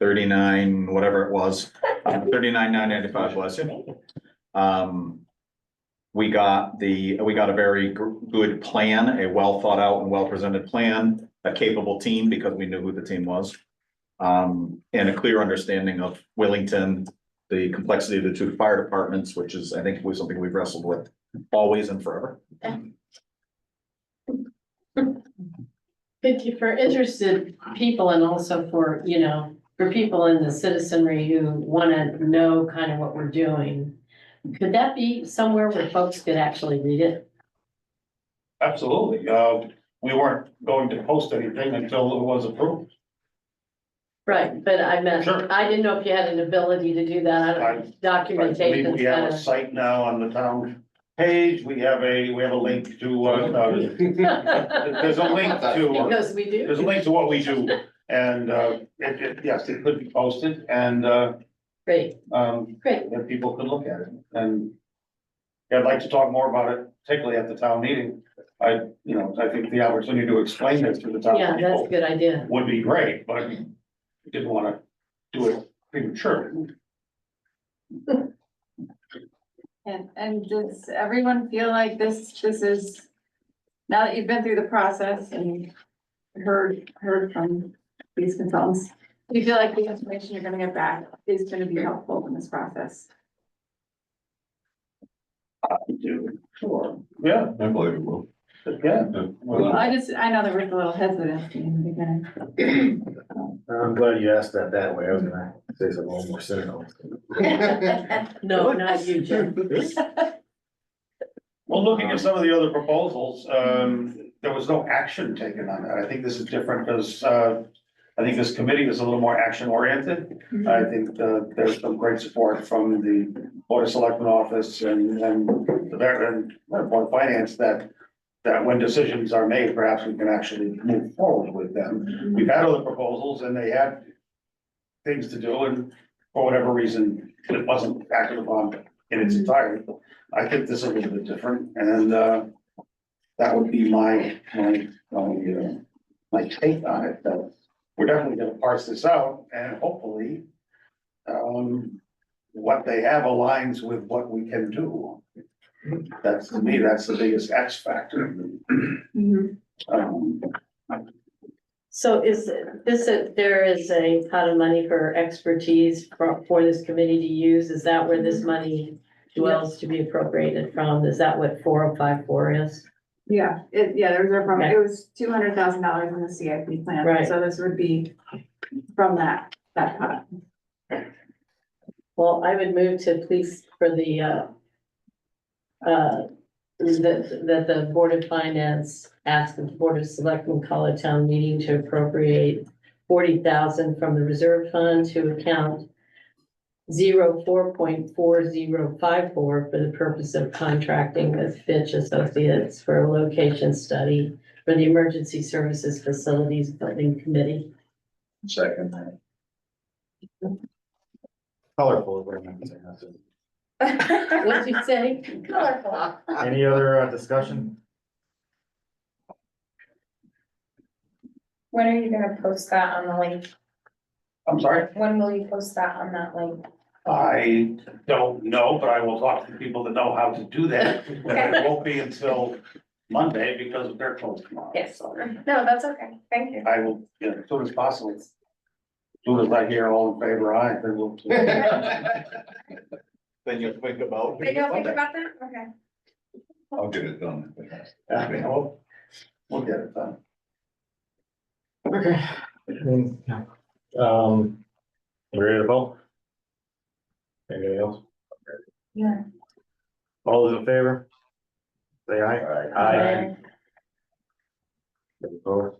39, whatever it was, 39,995 was it. We got a very good plan, a well thought out and well presented plan, a capable team because we knew who the team was. And a clear understanding of Wellington, the complexity of the two fire departments, which is, I think, was something we've wrestled with always and forever. Thank you for interested people and also for, for people in the citizenry who want to know kind of what we're doing. Could that be somewhere where folks could actually read it? Absolutely. We weren't going to post anything until it was approved. Right, but I meant, Sure. I didn't know if you had an ability to do that. I don't, I believe documentation. we have a site now on the town page. We have a link to, there's a link to, Because we do. there's a link to what we do. And, yes, it could be posted and, Great, great. that people could look at it. And I'd like to talk more about it, particularly at the town meeting. I think the opportunity to explain this to the town Yeah, that's a people good idea. would be great, but I didn't want to do it prematurely. And does everyone feel like this is, now that you've been through the process and heard from these consultants, do you feel like the information you're gonna get back is gonna be helpful in this process? Sure. Yeah, I believe it will. yeah. I know there was a little hesitancy in the beginning. I'm glad you asked that way. I was gonna say something a little more cynical. No, not you, Jim. Well, looking at some of the other proposals, there was no action taken on that. I think this is different because, I think this committee is a little more action oriented. I think there's some great support from the Board of Selectmen office and the Board of Finance that when decisions are made, perhaps we can actually move forward with them. We've had other proposals and they had things to do and for whatever reason, it wasn't acted upon in its entirety. I think this is a little bit different and that would be my take on it. That we're definitely gonna parse this out and hopefully what they have aligns with what we can do. That's, to me, that's the biggest X factor. So there is a pot of money for expertise for this committee to use? Is that where this money dwells to be appropriated from? Is that what 4054 is? Yeah, the reserve fund, it was $200,000 in the CIP plan. Right. So this would be from that pot. Well, I would move to please for the that the Board of Finance asked the Board of Selectmen call a town meeting to appropriate 40,000 from the reserve fund to account 04.4054 for the purpose of contracting with Fitch Associates for a location study for the Emergency Services Facilities Building Committee. Second. Colorful. What'd you say? Colorful. Any other discussion? When are you gonna post that on the link? I'm sorry, When will you post that on that link? I don't know, but I will talk to people that know how to do that. But it won't be until Monday because they're closed tomorrow. Yes. So No, that's okay. Thank you. I will, get it as soon as possible. As soon as I hear all in favor, aye, then we'll. Then you'll think about. They don't think about that? Okay. I'll get it done. Yeah, we'll get it done. Okay. You ready to vote? Anything else? Yeah. All those in favor? Say aye. Aye. Opposed?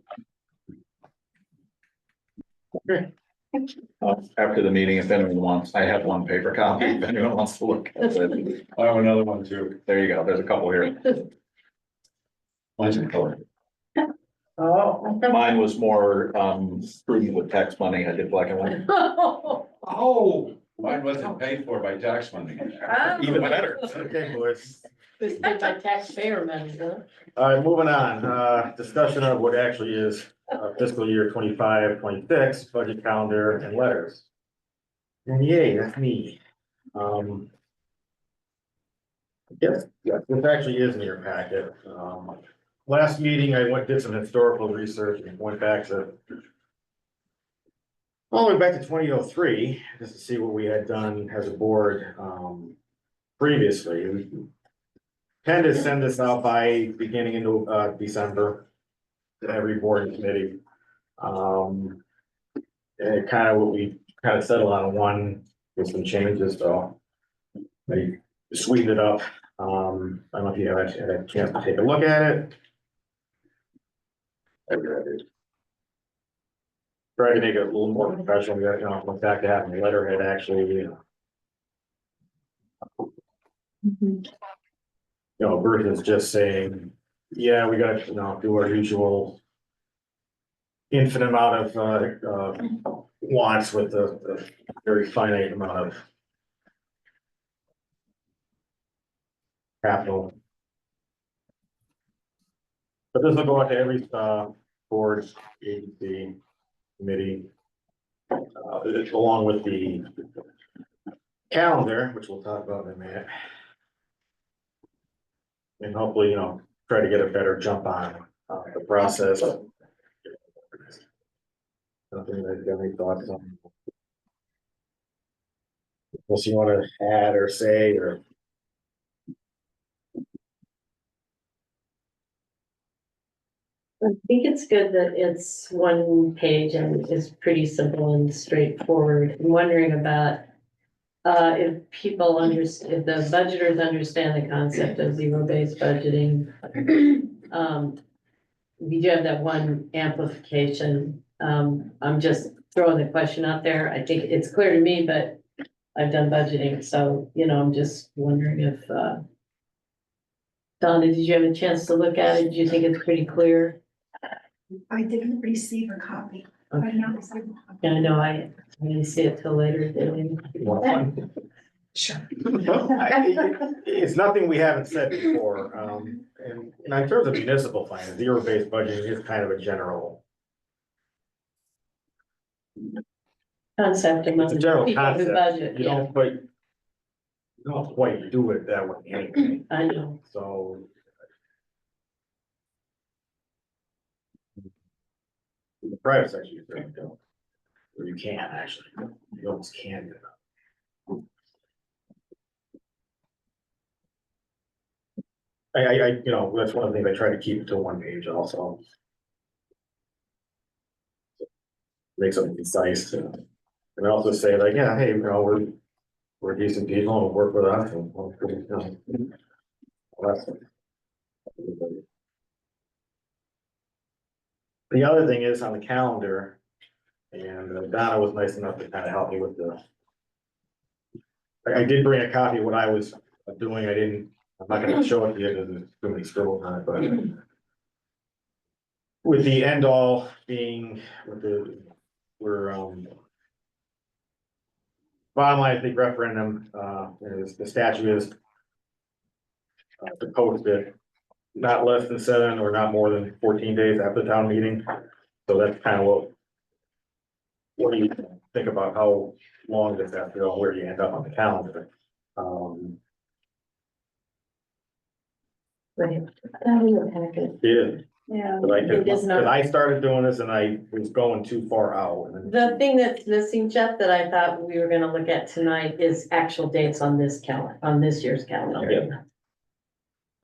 Okay. After the meeting, if anyone wants, I have one paper copy, if anyone wants to look at it. I have another one too. There you go, there's a couple here. Mine's in color. Oh. Mine was more, prudent with tax money, I did black and white. Oh, mine wasn't paid for by tax money. Even better. Okay, boys. This is by taxpayer money, huh? All right, moving on, discussion of what actually is fiscal year 25-26 budget calendar and letters. And yay, that's me. Yes, this actually is in your packet. Last meeting, did some historical research and went back to all the way back to 2003, just to see what we had done as a board, previously. We tend to send this out by beginning into, December to every board and committee. And kind of what we kind of settled on one with some changes, so maybe sweeten it up. I don't know if you have had a chance to take a look at it. Try to make it a little more professional, you know, went back to having the letterhead actually, versus just saying, yeah, we gotta, do our usual infinite amount of, wants with the very finite amount of capital. But this will go out to every, board, agency, committee, along with the calendar, which we'll talk about in a minute. And hopefully, try to get a better jump on, the process. Nothing that got any thoughts on. Unless you wanna add or say, or. I think it's good that it's one page and is pretty simple and straightforward. I'm wondering about if people understand, if the budgeters understand the concept of zero-based budgeting. We do have that one amplification. I'm just throwing the question out there. I think it's clear to me, but I've done budgeting, so, I'm just wondering if, Donna, did you have a chance to look at it? Do you think it's pretty clear? I didn't receive a copy. I did not receive a copy. Yeah, I know, I didn't see it till later. Sure. It's nothing we haven't said before, and in terms of municipal finance, zero-based budgeting is kind of a general. Concept It's a among general people who concept. budget, You yeah, don't quite do it that way anyway, I know. so. In the private sector, you certainly don't, or you can actually, you almost can do it. That's one of the things I try to keep to one page also. Make something concise, and also say like, yeah, hey, we're decent people and work with us and. Well, that's The other thing is on the calendar, and Donna was nice enough to kind of help me with the. I did bring a copy of what I was doing, I'm not gonna show it to you, because there's too many scribbles on it, but. With the end all being, we're, bottom line, I think referendum, is the statute is. To post it, not less than 7 or not more than 14 days after the town meeting, so that's kind of what. What do you think about how long does that go, where do you end up on the calendar? Right. That was a packet. Yeah, Yeah. but It is not- I started doing this and I was going too far out. And then- The thing that's missing, Jeff, that I thought we were gonna look at tonight is actual dates on this calendar, on this year's calendar.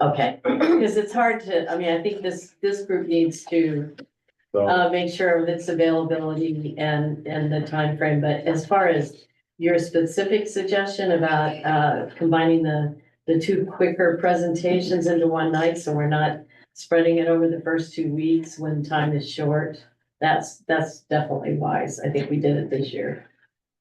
Okay, because it's hard to, I mean, I think this group needs to So, make sure of its availability and the time frame. But as far as your specific suggestion about combining the two quicker presentations into one night, so we're not spreading it over the first 2 weeks when time is short, that's definitely wise. I think we did it this year,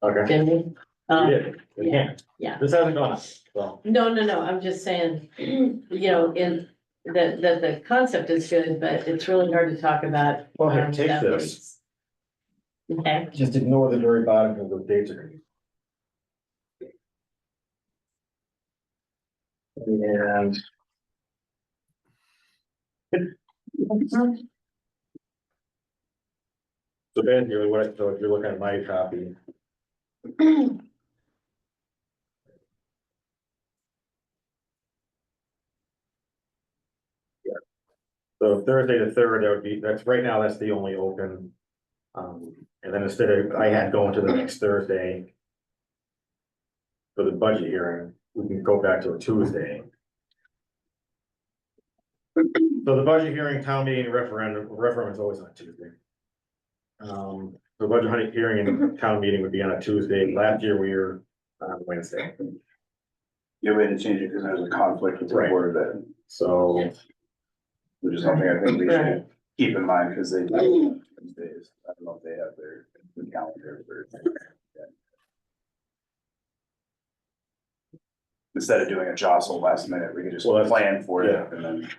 okay, didn't we? we did, we can. yeah. This hasn't gone up, so. No, I'm just saying, you know, in that the concept is good, but it's really hard to talk about. Well, here, take without this. dates. Okay, Just ignore the very bottom because those dates are gonna be. And. So Ben, so if you're looking at my copy. Yeah. So Thursday the 3rd, that would be, that's right now, that's the only open. And then instead of, I had going to the next Thursday. For the budget hearing, we can go back to a Tuesday. So the budget hearing, town meeting, referendum is always on a Tuesday. The budget hearing and town meeting would be on a Tuesday. Last year we were on Wednesday. You way to change it because there's a conflict with the Right. Board of Ed, So, which is something I think we Right. should keep in mind because they do these days. I don't know if they have their calendar for. Instead of doing a jostle last minute, we can just Well, that's- plan for it yeah. and then.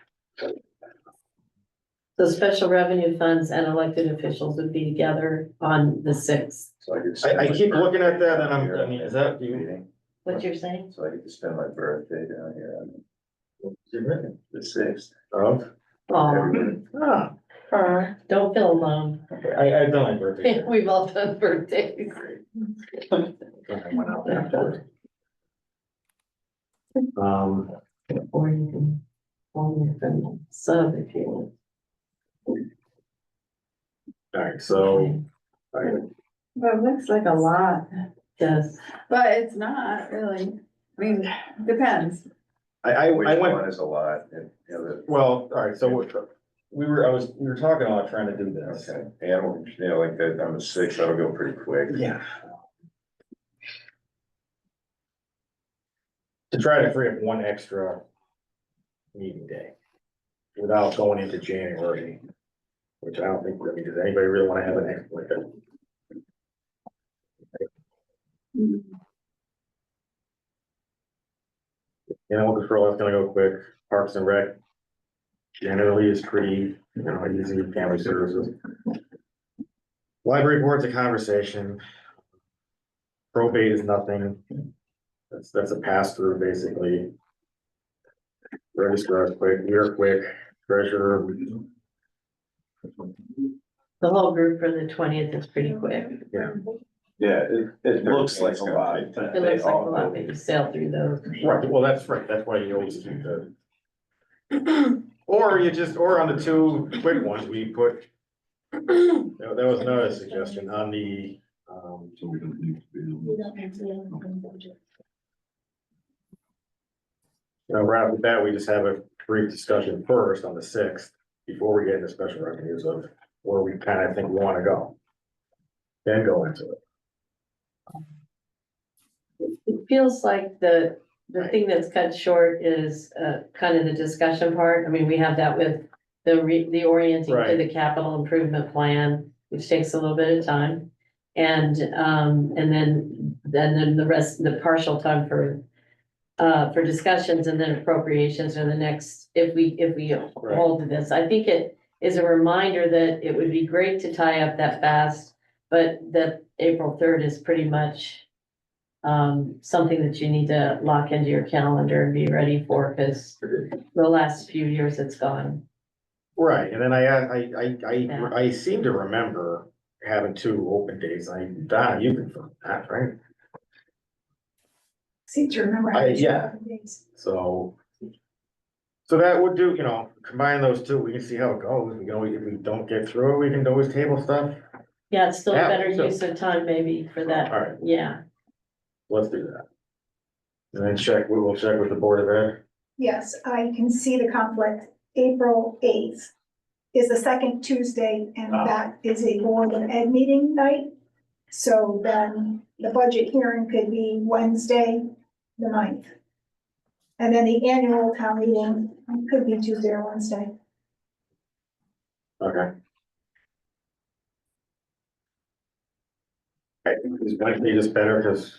the special revenue funds and elected officials would be together on the 6th. So I could. I keep looking at that and I mean, is that you? Meeting, What you're saying? so I get to spend my birthday down here on the 6th. Of? Oh, Ah, don't feel alone. I've done my birthday. We've all done birthdays. I went out afterwards. Or you can call me from the sub if you want. Alright, so. Alright, But it looks like a lot, Yes. but it's not really, I mean, depends. I Which went. one is a lot? And, you know, Well, all right, so we were talking about trying to do this. okay, animal, you know, like that on the 6th, that'll go pretty quick. Yeah. To try to free up one extra meeting day without going into January, which I don't think, I mean, does anybody really want to have an extra like that? Animal control is gonna go quick, Parks and Rec. Generally is pretty, easy, family services. Library board's a conversation. Probate is nothing. That's a pass through, basically. Registrar is quick, you're quick, treasurer. The whole group for the 20th is pretty quick. Yeah, it looks like a lot. but It they looks like a all lot, go- but you sail through those. Right, well, that's right, that's why you always keep the. Or or on the 2 quick ones, we put. That was another suggestion on the, So we don't need to right with that, we just have a brief discussion first on the 6th. Before we get into special revenues of where we kind of think we want to go. Then go into it. It feels like the thing that's cut short is kind of the discussion part. I mean, we have that with the orienting to Right. the capital improvement plan, which takes a little bit of time. And then the rest, the partial time for discussions, and then appropriations are the next, if we hold to this. I think it is a reminder that it would be great to tie up that fast, but that April 3rd is pretty much something that you need to lock into your calendar and be ready for, because the last few years it's gone. Right, and then I seem to remember having 2 open days. Donna, you confirmed that, right? Seem to remember. Yeah. So that would do, combine those 2, we can see how it goes. We can always, if we don't get through it, we can always table stuff. Yeah, it's still a Yeah, better so- use of time maybe for that. All right. Yeah. Let's do that. And then we'll check with the Board of Ed. Yes, I can see the conflict. April 8th is the second Tuesday, and that is a Board of Ed meeting night. So then the budget hearing could be Wednesday, the 9th. And then the annual town meeting could be Tuesday or Wednesday. Okay. Okay, is Wednesday just better because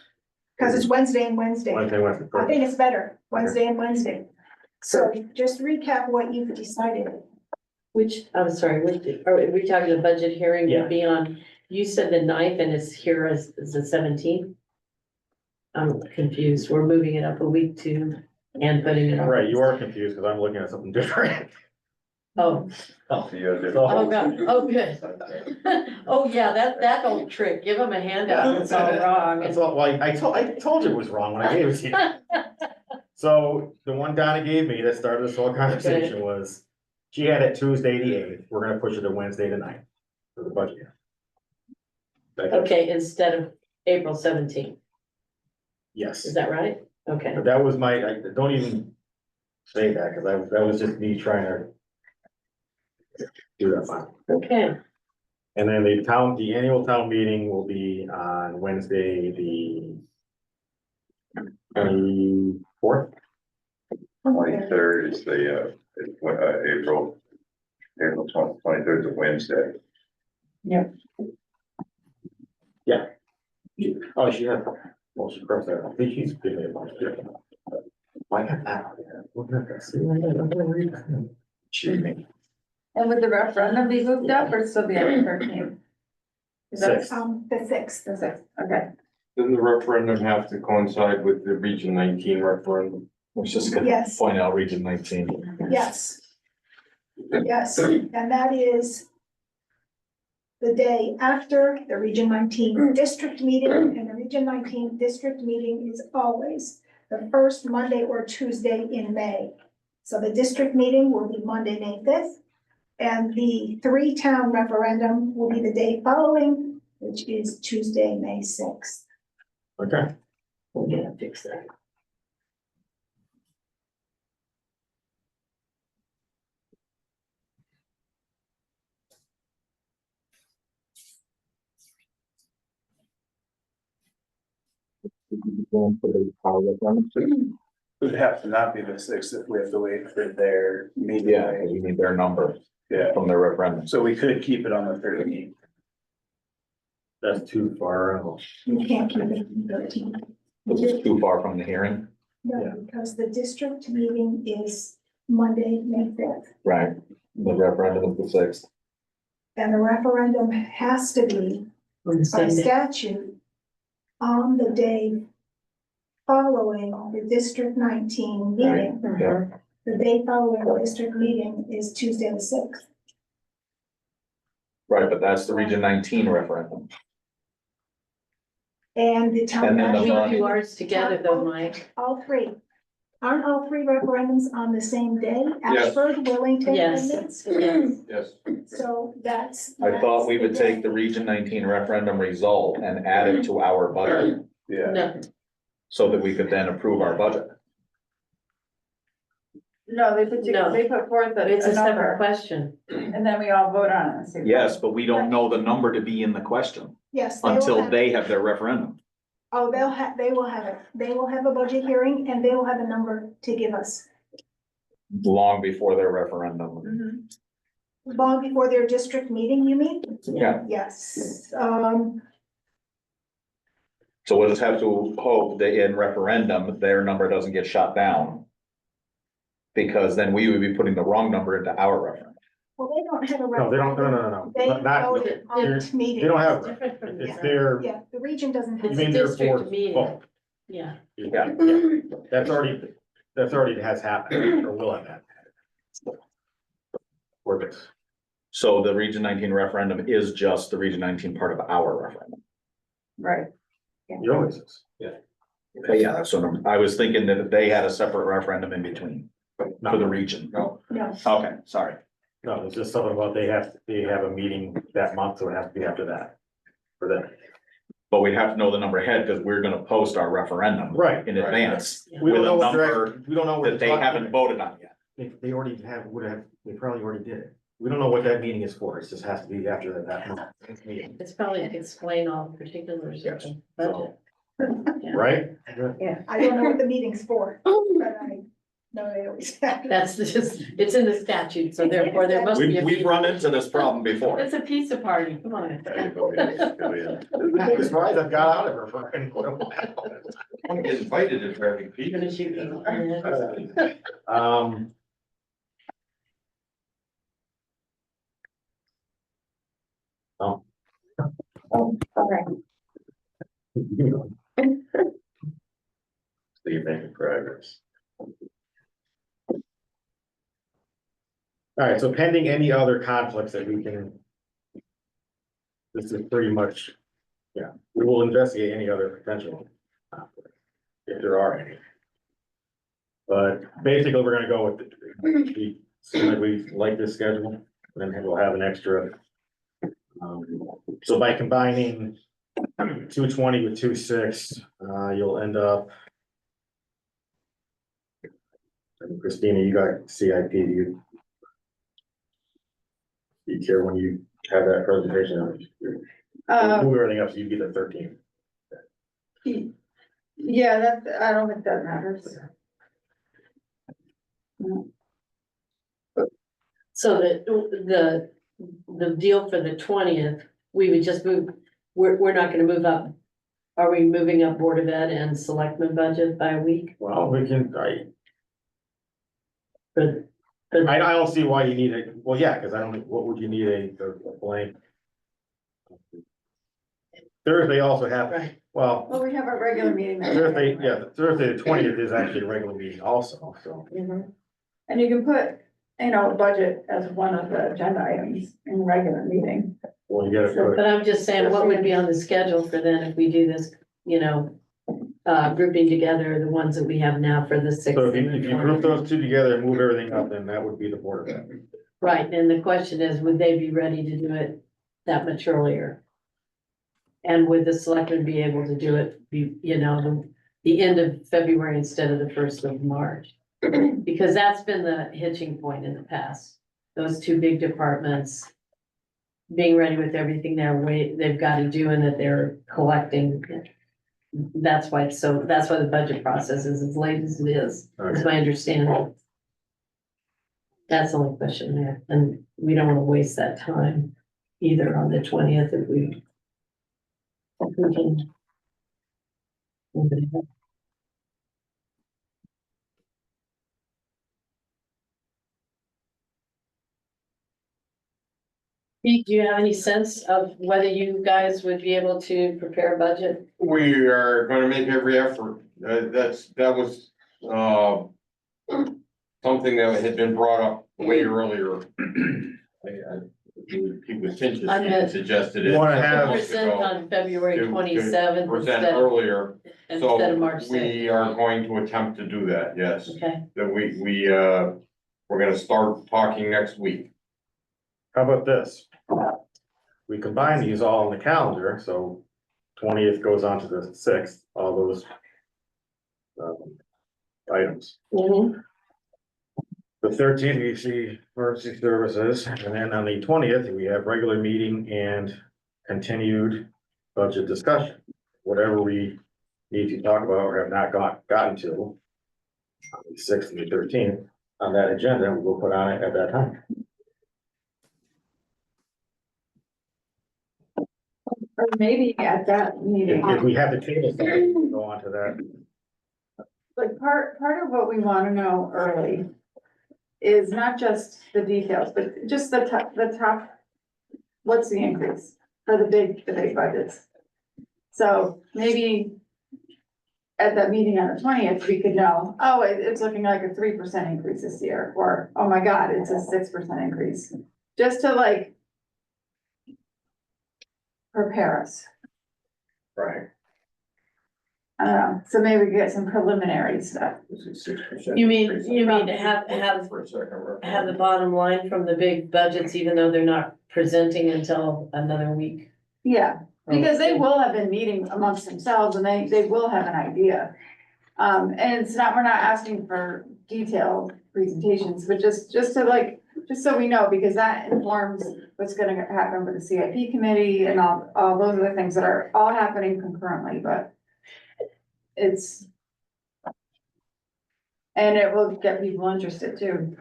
Because it's Wednesday and Wednesday. Wednesday. I think it's better, Wednesday and Wednesday. So just recap what you've decided. I'm sorry, are we talking the budget hearing Yeah. would be on, you said the 9th and it's here as the 17th? I'm confused. We're moving it up a week too and putting it on. Right, you are confused because I'm looking at something different. Oh, Oh, yeah, oh, God, oh, good. Oh, yeah, that old trick. Give them a handout. It's all wrong. That's all, well, I told you it was wrong when I gave it to you. So the one Donna gave me that started this whole conversation was, she had it Tuesday the 8th, we're gonna push it to Wednesday the 9th for the budget. Okay, instead of April 17th. Yes, Is that right? Okay. but that was don't even say that, because that was just me trying to do that fine. Okay. And then the annual town meeting will be on Wednesday, the 24th. 23rd is April 23rd is a Wednesday. Oh, she had, well, she crossed that. I think she's giving me a bunch of. Why got that? Look at that. See, I'm gonna read that. Cheating. And would the referendum be moved up or still be on the 13th? Is that Sixth. The 6th. the 6th? Okay. Doesn't the referendum have to coincide with the Region 19 referendum? I was just gonna Yes. point out Region 19. Yes. Yes, and that is the day after the Region 19 district meeting, and the Region 19 district meeting is always the first Monday or Tuesday in May. So the district meeting will be Monday, May 5th, and the 3-town referendum will be the day following, which is Tuesday, May 6th. Okay. We're gonna fix that. It would have to not be the 6th if we have to wait for their meeting. Yeah, because we need their number Yeah, from their referendum. so we could keep it on the 13th. That's too far out. You can't keep it on 13. This is too far from the hearing. No, because the district meeting is Monday, May 5th. Right. The referendum is the 6th. And the referendum has to be On the by same day. statute on the day following the District 19 meeting. Yeah. The day following the district meeting is Tuesday the 6th. Right, but that's the Region 19 referendum. And the town. And then the We one- do ours together though, Mike. All 3. Aren't all 3 referendums on the same day? Yes. Ashford, Wellington, and Yes. Mansfield. Yes. So that's. I thought we would that's the take the Region 19 referendum result and add it to our budget Yeah. No, so that we could then approve our budget. No, they No. put forth it's a a separate number, question. and then we all vote on it. and see. Yes, but we don't know the number to be in the question Yes. They will until have- they have their referendum. Oh, they will have it. They will have a budget hearing and they will have a number to give us. Long before their referendum. Mhm. long before their district meeting, you mean? Yeah. Yes, So we'll just have to hope that in referendum, their number doesn't get shot down. Because then we would be putting the wrong number into our referendum. well, they don't have a. No, they don't, no. They Not- voted on each meeting. They don't have, Different from it's the- their, Yeah, the region doesn't you have. mean a their district board meeting. vote. Yeah. Yeah. That's already has happened, or will have happened. Or this. So the Region 19 referendum is just the Region 19 part of our referendum. Right. It always is. Okay, yeah, that's what I was thinking that they had a separate referendum in between for the region. No, No, Okay, sorry. no, it's just something about they have a meeting that month, so it has to be after that. For them. But we have to know the number ahead because we're gonna post our referendum Right. in advance Yeah. We don't with know a what number we don't know what that they haven't voted on yet. They already have, they probably already did it. We don't know what that meeting is for. It just has to be after that meeting, It's probably to explain all the particulars of the budget. Yeah. right? yeah, I don't know what the meeting's for, but I know they always have. That's just, it's in the statute, so therefore there must be a. We've run into this problem before. It's a pizza party, come on. I'm surprised I've got out of her for quite a while. I'm getting invited to very You're gonna shoot me. Oh. Okay. So you're making progress. All right, so pending any other conflicts that we can. This is pretty much, yeah, we will investigate any other potential conflicts, if there are any. But basically, we're gonna go with the, seem like we like this schedule, then we'll have an extra. So by combining 220 with 26, you'll end up. And Christina, you got CIP, you care when you have that presentation? Move everything up, so you get the 13. Yeah, that, I don't think that matters. So the deal for the 20th, we would just move, we're not gonna move up. Are we moving up Board of Ed and Selectmen budget by a week? Well, we can, But I don't see why you need it, well, yeah, because I don't, what would you need a blank? Thursday also have, Right. well, Well, we have a regular meeting. that Thursday, day, yeah, right? Thursday the 20th is actually a regular meeting also, so. And you can put, budget as one of the agenda items in the regular meeting. Well, you gotta put, But I'm just saying, what would be on the schedule for then if we do this, grouping together the ones that we have now for the 6th. so if and you, the if you group 20th? those two together and move everything up, then that would be the Board of Ed. Right, and the question is, would they be ready to do it that much earlier? And would the selectmen be able to do it, the end of February instead of the 1st of March? Because that's been the hitching point in the past. Those two big departments being ready with everything they've got to do and that they're collecting. That's why the budget process is as late as it is my understanding. That's the only question there, and we don't want to waste that time either on the 20th if we can. Pete, do you have any sense of whether you guys would be able to prepare a budget? We are gonna make every effort. That was, something that had been brought up way earlier. People suggested it. You wanna have- Present on February To 27th present instead earlier, of so March 6th. we are going to attempt to do that, yes. Okay, That we're gonna start talking next week. How about this? We combine these all in the calendar, so 20th goes on to the 6th, all those. Items. The 13th, we see emergency services, and then on the 20th, we have regular meeting and continued budget discussion. Whatever we need to talk about or have not gotten to. On the 6th and the 13th, on that agenda, we'll put on it at that time. Or maybe at that meeting. If we have the table, we'll go on to that. Like part of what we wanna know early is not just the details, but just the top, what's the increase for the big budgets? So maybe at that meeting on the 20th, we could know, oh, it's looking like a 3% increase this year, or, oh my God, it's a 6% increase. Just to like prepare us. Right. I don't know, so maybe we get some preliminary stuff. You mean to have the bottom line from the big budgets, even though they're not presenting until another week? Yeah, because they will have been meeting amongst themselves and they will have an idea. And it's not, we're not asking for detailed presentations, but just to like, just so we know, because that informs what's gonna happen with the CIP committee and all those other things that are all happening concurrently, but it's, and it will get people interested too,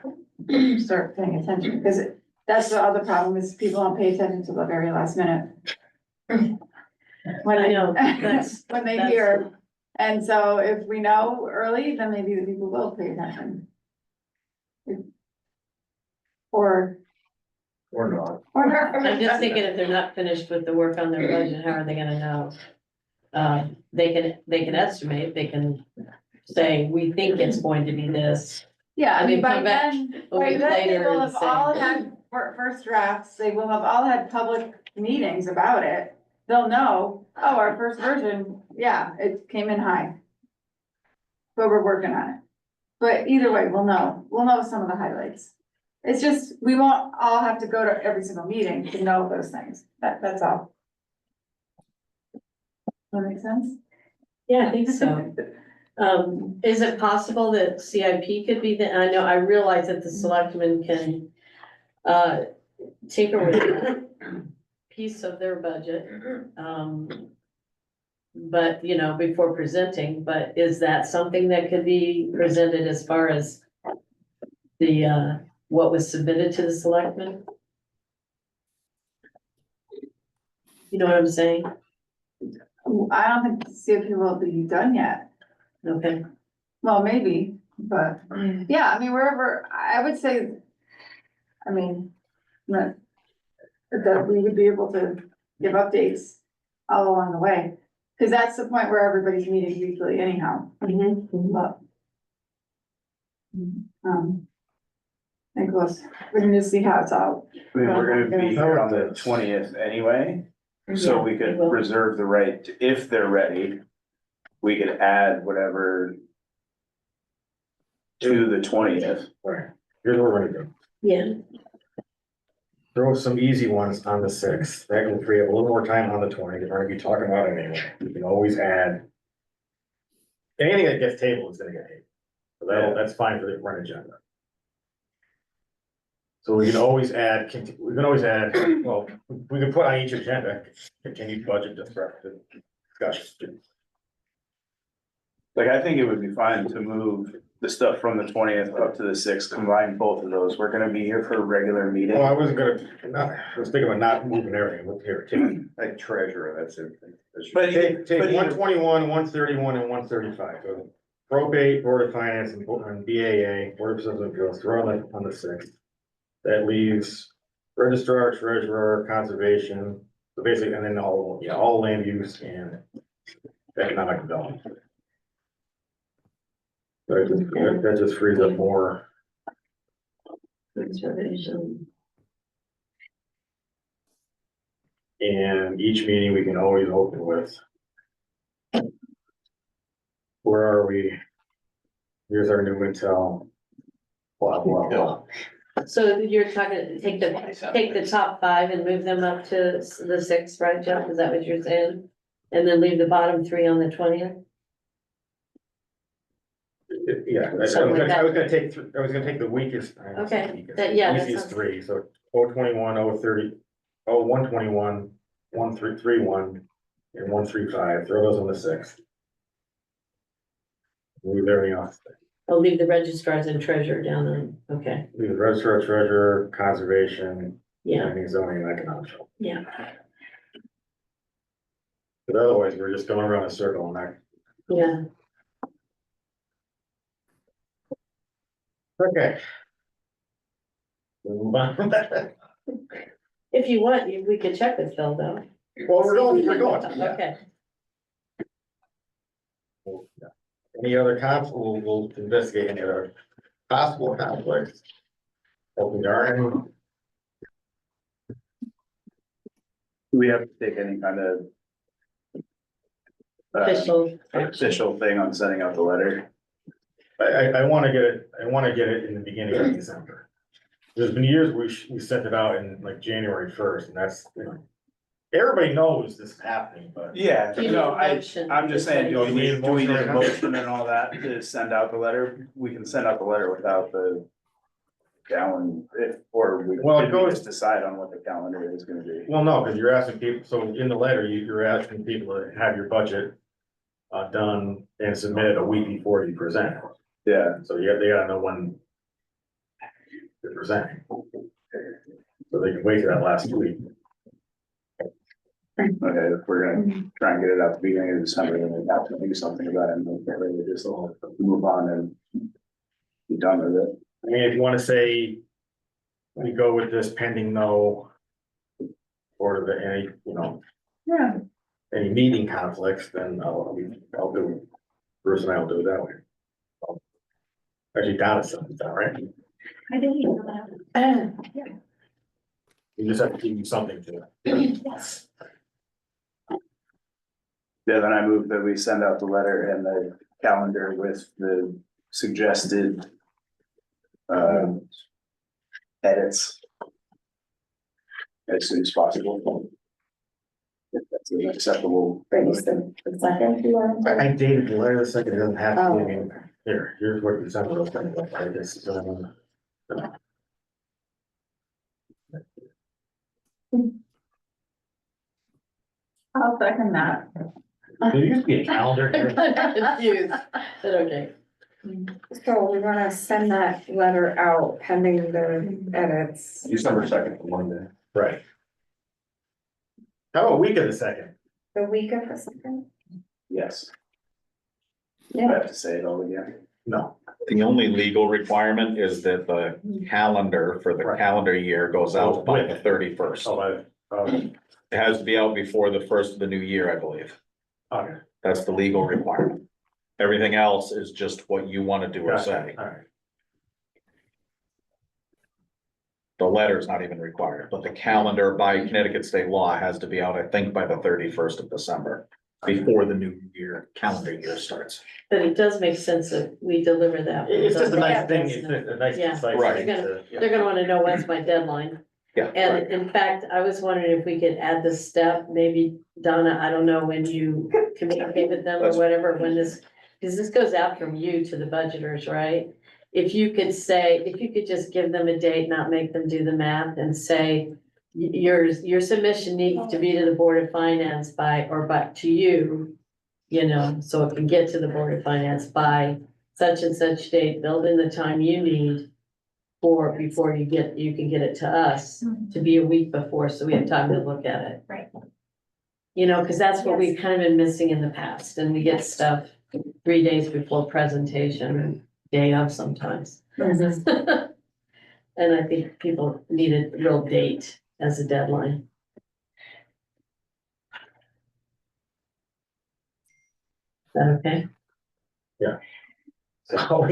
start paying attention, because that's the other problem is people don't pay attention to the very last minute. When I know, when they hear, and so if we know early, then maybe the people will pay attention. Or Or not. I'm just thinking if they're not finished with the work on their budget, how are they gonna know? They can estimate, they can say, we think it's going to be this. Yeah, I mean, by come back then, a by week then they later will and have say- all had first drafts, they will have all had public meetings about it. They'll know, oh, our first version, yeah, it came in high. But we're working on it. But either way, we'll know some of the highlights. It's just, we won't all have to go to every single meeting to know those things, that's all. That make sense? Yeah, I think so. Is it possible that CIP could be I know, I realize that the selectmen can tinker with a piece of their budget. But, you know, before presenting, but is that something that could be presented as far as the, what was submitted to the selectmen? You know what I'm saying? I don't think the CIP will be done yet. Okay. Well, maybe, but, yeah, I mean, wherever, I would say, I mean, that we would be able to give updates all along the way. Cause that's the point where everybody's meeting weekly anyhow, but. I think we're gonna see how it's all. I mean, we're gonna be here on the 20th anyway, so we could reserve the right, if they're ready, we could add whatever to the 20th. Right. Here's what we're gonna do. Yeah. Throw some easy ones on the 6th. That will free up a little more time on the 20th. We're gonna be talking about it anyway. You can always add. Anything that gets tabled is gonna get tabled. So that's fine for the run agenda. So we can always add, well, we can put on each agenda, continued budget discussion. Like, I think it would be fine to move the stuff from the 20th up to the 6th, combine both of those. We're gonna be here for a regular meeting. Well, I wasn't gonna, I was thinking about not moving everything, look here, Like treasurer, that's it. But take but 121, 131, and 135, so probate, board of finance, and BAA, board of civil appeals, throw on the 6th. That leaves registrar, treasurer, conservation, so basically, and then all land use and economic development. So that just frees up more. Conservation. And each meeting we can always open with. Where are we? Here's our new intel. Blah, blah, blah. So you're talking, take the top 5 and move them up to the 6th, right, Jeff? Is that what you're saying? And then leave the bottom 3 on the 20th? Yeah, I was gonna take the weakest. Okay, that Easiest sounds- 3, so 021, 030, 121, 1331, and 135, throw those on the 6th. Leave everything else. I'll leave the registrars and treasurer down on, okay, Leave the registrar, treasurer, conservation, yeah, planning, zoning, and economic. yeah. But otherwise, we're just going around a circle and that. Yeah, Okay. We'll move on from that. if you want, we could check with Phil though. Well, we're going, yeah. Okay, Any other we'll investigate any other possible conflicts. Open garden. Do we have to take any kind of official thing on sending out the letter? I wanna get it in the beginning of December. There's been years we sent it out in like January 1st, and that's, you know. Everybody knows this is happening, but. Yeah, Do you no, need a motion? I'm just saying, do we need motion a right now? motion and all that to send out the letter? We can send out the letter without the calendar, or we Well, it could we goes- just decide on what the calendar is gonna be. Well, no, because you're asking people, so in the letter, you're asking people to have your budget done and submitted a week before you present. Yeah, So they gotta know when they're presenting. So they can wait till that last week. okay, if we're gonna try and get it out the beginning of December, then we have to do something about it, and we'll get ready to just all move on and be done with it. I mean, if you wanna say, we go with this pending no. Or any, you know, Yeah. any meeting conflicts, then I'll do, Bruce and I will do it that way. Actually, Donna said it, right? I didn't even know that. You just have to keep something to it. Yes. Yeah, then I move that we send out the letter and the calendar with the suggested edits as soon as possible. If that's an acceptable. Second, you want I dated the letter the second, it doesn't have to be, I mean, here's what you sent us. I guess, I'll second that. There used to be a calendar I'm here. kind of confused, but okay. So we wanna send that letter out pending the edits. December 2nd, Monday. Right. How about a week of the second? The week of the second? Yes. I Yeah. have to say it all again. No. The only legal requirement is that the calendar for the Right. calendar year goes out by the 31st. Oh, It has to be out before the first of the new year, I believe. okay. That's the legal requirement. Everything else is just what you want to do or say. All right. The letter is not even required, but the calendar by Connecticut state law has to be out, I think, by the 31st of December, before the new year, calendar year starts. But it does make sense that we deliver that. It's just a nice thing, it's just a nice Yeah. concise Right. thing to. They're gonna wanna know when's my deadline. Yeah. And in fact, I was wondering if we could add this step, maybe Donna, I don't know when you communicate with them or That's- whatever, when this, because this goes out from you to the budgeters, right? If you could just give them a date, not make them do the math and say, your submission needs to be to the Board of Finance by to you. You know, so it can get to the Board of Finance by such and such date, build in the time you need. Before you can get it to us, to be a week before, so we have time to look at it. Right. You know, cause that's what we've kind of been missing in the past, and we get stuff 3 days before presentation, day of sometimes. And I think people need a real date as a deadline. Is that okay? So,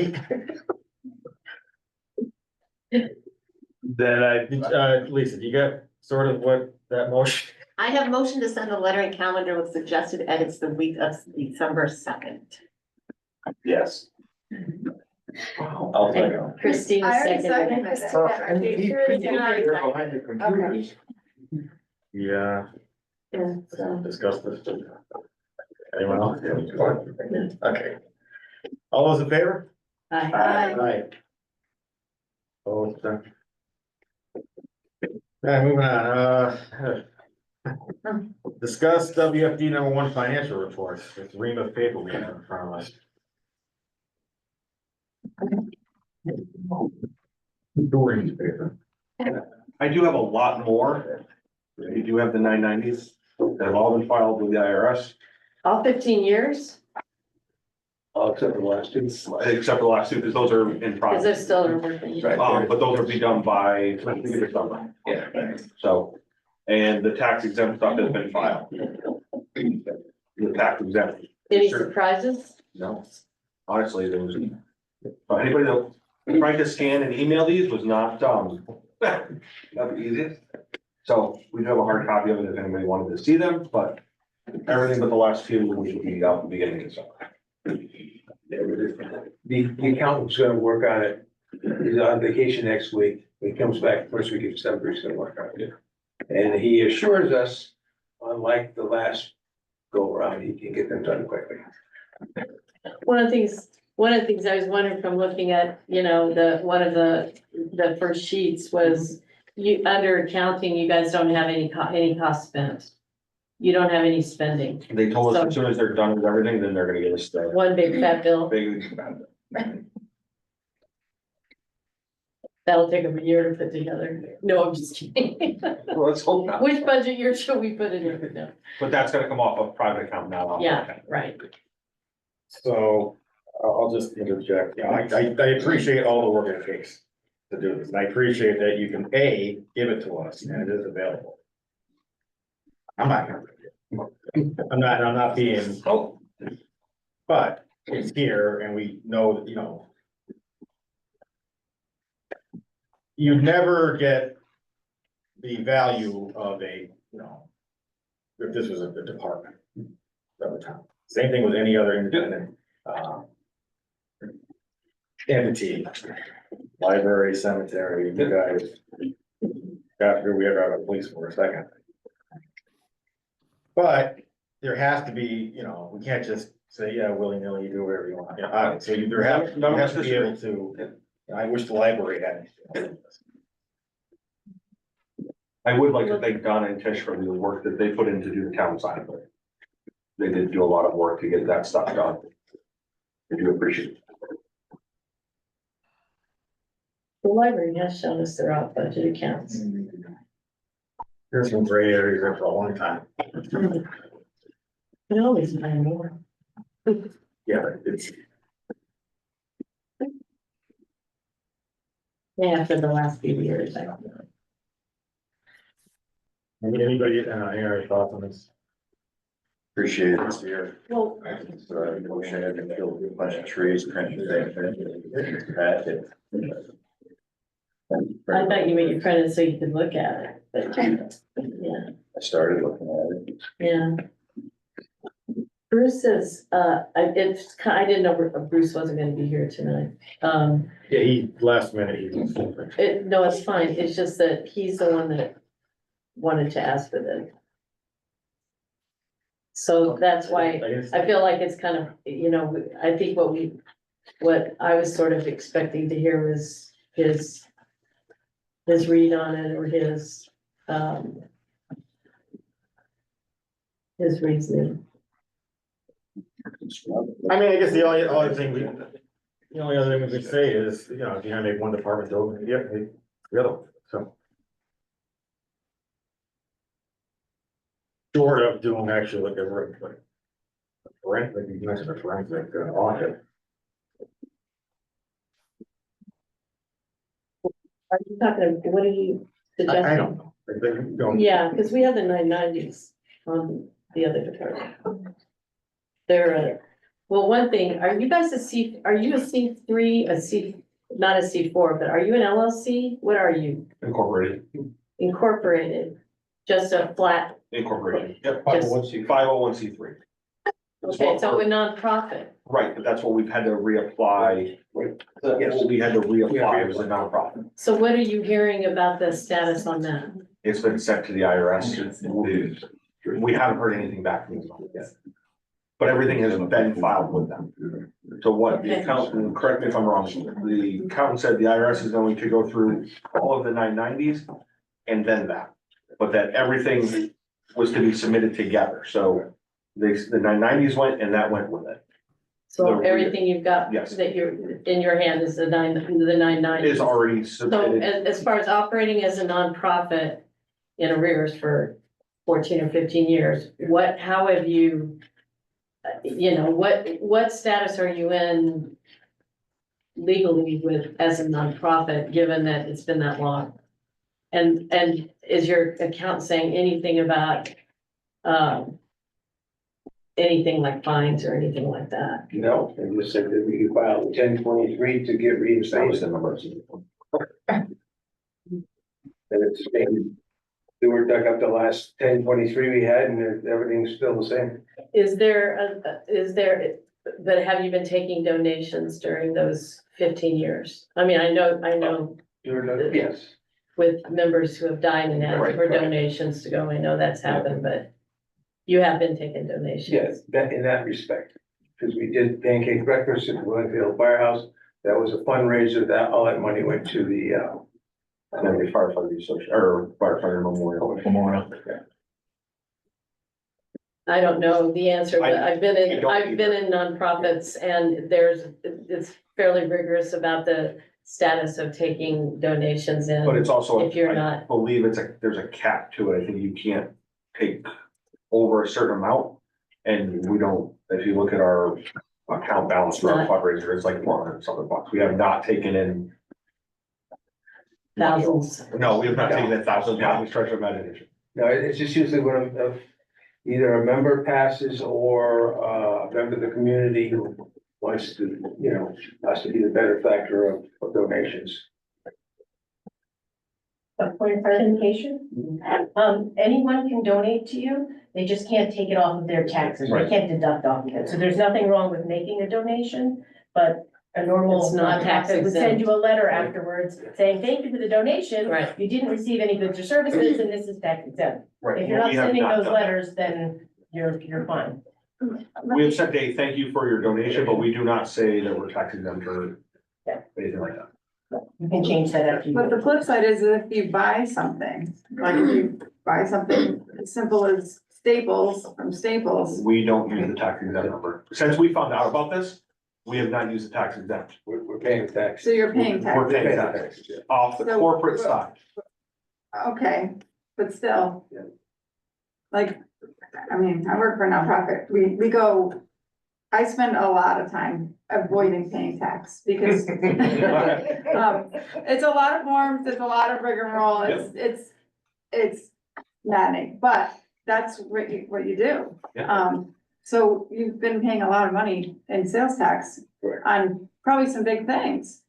then Lisa, do you got sort of what that motion? I have motion to send a letter and calendar with suggested edits the week of December 2nd. Yes. I'll take it. Christine I already seconded. seconded it. Yeah, Yeah, so, discuss this. Anyone else? Okay. All those in favor? aye. Aye. Oh, sorry. Alright, moving on, discuss WFD #1 financial reports, it's ream of paper we have in front of us. Ream of paper. I do have a lot more. You do have the 990s. They've all been filed with the IRS, All 15 years? Except for the last two. except for the last two, because those are in Because process. they're still working. But those will be done by, I think it's summer. Yeah. So, and the tax exempt stuff has been filed. The tax exempt, Any Sure. surprises? no, honestly, there was, anybody that tried to scan and email these was not, not the easiest. So we do have a hard copy of it if anybody wanted to see them, but everything but the last two, which will be out at the beginning of summer. The accountant's gonna work on it. He's on vacation next week. When he comes back first week of December, he's gonna work on it. And he assures us, unlike the last go around, he can get them done quickly. One of the things I was wondering from looking at, one of the first sheets was you, under accounting, you guys don't have any cost spent. You don't have any spending. They told us as soon as they're done with everything, then they're gonna give us the One big fat bill. big. That'll take them a year to put together. No, I'm just kidding. Well, let's hope not. Which budget year should we put it in? No. But that's gonna come off of private account now. Yeah, right. So I'll just interject, I appreciate all the work it takes to do this, and I appreciate that you can, give it to us, and it is available. I'm not gonna, I'm not being, but it's here, and we know that, you never get the value of a, if this was a department of the town. Same thing with any other independent, entity, library, cemetery, you guys. After we ever have a police for a second. But there has to be, we can't just say, yeah, willy-nilly, you do whatever you want. So there has to be able to, I wish the library had. I would like to thank Donna and Tish for the work that they put in to do the town side of it. They did do a lot of work to get that stuff done. I do appreciate it. The library has shown us their off budget accounts. There's some gray areas there for a long time. We always find more. Yeah, but it's, Yeah, for the last few years, I don't know. anybody, any other thoughts on this? Appreciate it this year. Well, I wish I had to kill a bunch of trees, trenches, everything. I thought you made your printed so you could look at it, but yeah, I started looking at it. yeah. Bruce is, I didn't know Bruce wasn't gonna be here tonight. Yeah, last minute, he was. No, it's fine. It's just that he's the one that wanted to ask for this. So that's why I feel like it's kind of, I think what I was sort of expecting to hear was his read on it or his reasoning. I mean, I guess the only other thing we could say is, if you have make one department go, yeah, make the other one, so. Short of doing actually like forensic, you mentioned a forensic audit. Are you talking, what are you suggesting? I don't know. Don't. Yeah, because we have the 990s on the other department. They're, well, one thing, are you guys are you a C3, not a C4, but are you an LLC? What are you? Incorporated. Incorporated, just a flat, Incorporated. Yep. Just- 501c3. okay, so a nonprofit. Right, but that's what we've had to reapply. Yes, we had to reapply as a nonprofit. So what are you hearing about the status on that? It's been sent to the IRS. We haven't heard anything back from them yet. But everything has been filed with them. So what the accountant, correct me if I'm wrong, the accountant said the IRS is going to go through all of the 990s and then that. But that everything was to be submitted together, so the 990s went and that went with it. So everything you've got Yes. that you're in your hand is the 990s. Is already So submitted. as far as operating as a nonprofit in arrears for 14 or 15 years, how have you, what status are you in legally with, as a nonprofit, given that it's been that long? And is your account saying anything about, anything like fines or anything like that? No, they just said that we could file 1023 to get reinstated. And it's been, they were dug up the last 1023 we had and everything's still the same. But have you been taking donations during those 15 years? I mean, I know Yes. with members who have died and asked for donations to go, I know that's happened, but you have been taking donations. Yes, that, in that respect, because we did pancake breakfast at the Williamsville Firehouse. That was a fundraiser, that, all that money went to the, Firefighter Association, or Firefighter Memorial. I don't know the answer, but I've been I in don't nonprofits and it's fairly rigorous about the status of taking donations in. But it's also, If you're I not, believe there's a cap to it. I think you can't take over a certain amount. And we don't, if you look at our account balance for our fundraiser, it's like 400 something bucks. We have not taken in. thousands. No, we have not taken in thousands. We try to imagine. no, it's just usually when either a member passes or a member of the community who wants to, has to be the benefactor of donations. A point of clarification, anyone can donate to you, they just can't take it off of their taxes, they Right. can't deduct off of it, so there's nothing wrong with making a donation, but a normal It's not tax nonprofit would send exempt. you a letter afterwards saying, thank you for the donation. Right. You didn't receive any goods or services, and this is tax exempt. Right. If you're not We have sending not those done that. letters, then you're fine. We have sent a thank you for your donation, but we do not say that we're tax exempt or anything like that. You can change that after you. But the flip side is if you buy something, like if you buy something as simple as Staples, from Staples, We don't use the tax exempt number. Since we found out about this, we have not used the tax exempt. We're paying tax. so you're paying We're tax. paying tax off the So- corporate side. Okay, but still. Yeah. Like, I mean, I work for a nonprofit, I spend a lot of time avoiding paying tax because it's a lot of forms, it's a lot of rigmarole, it's maddening, but that's what you do. Yeah. So you've been paying a lot of money in sales tax Correct. on probably some big things.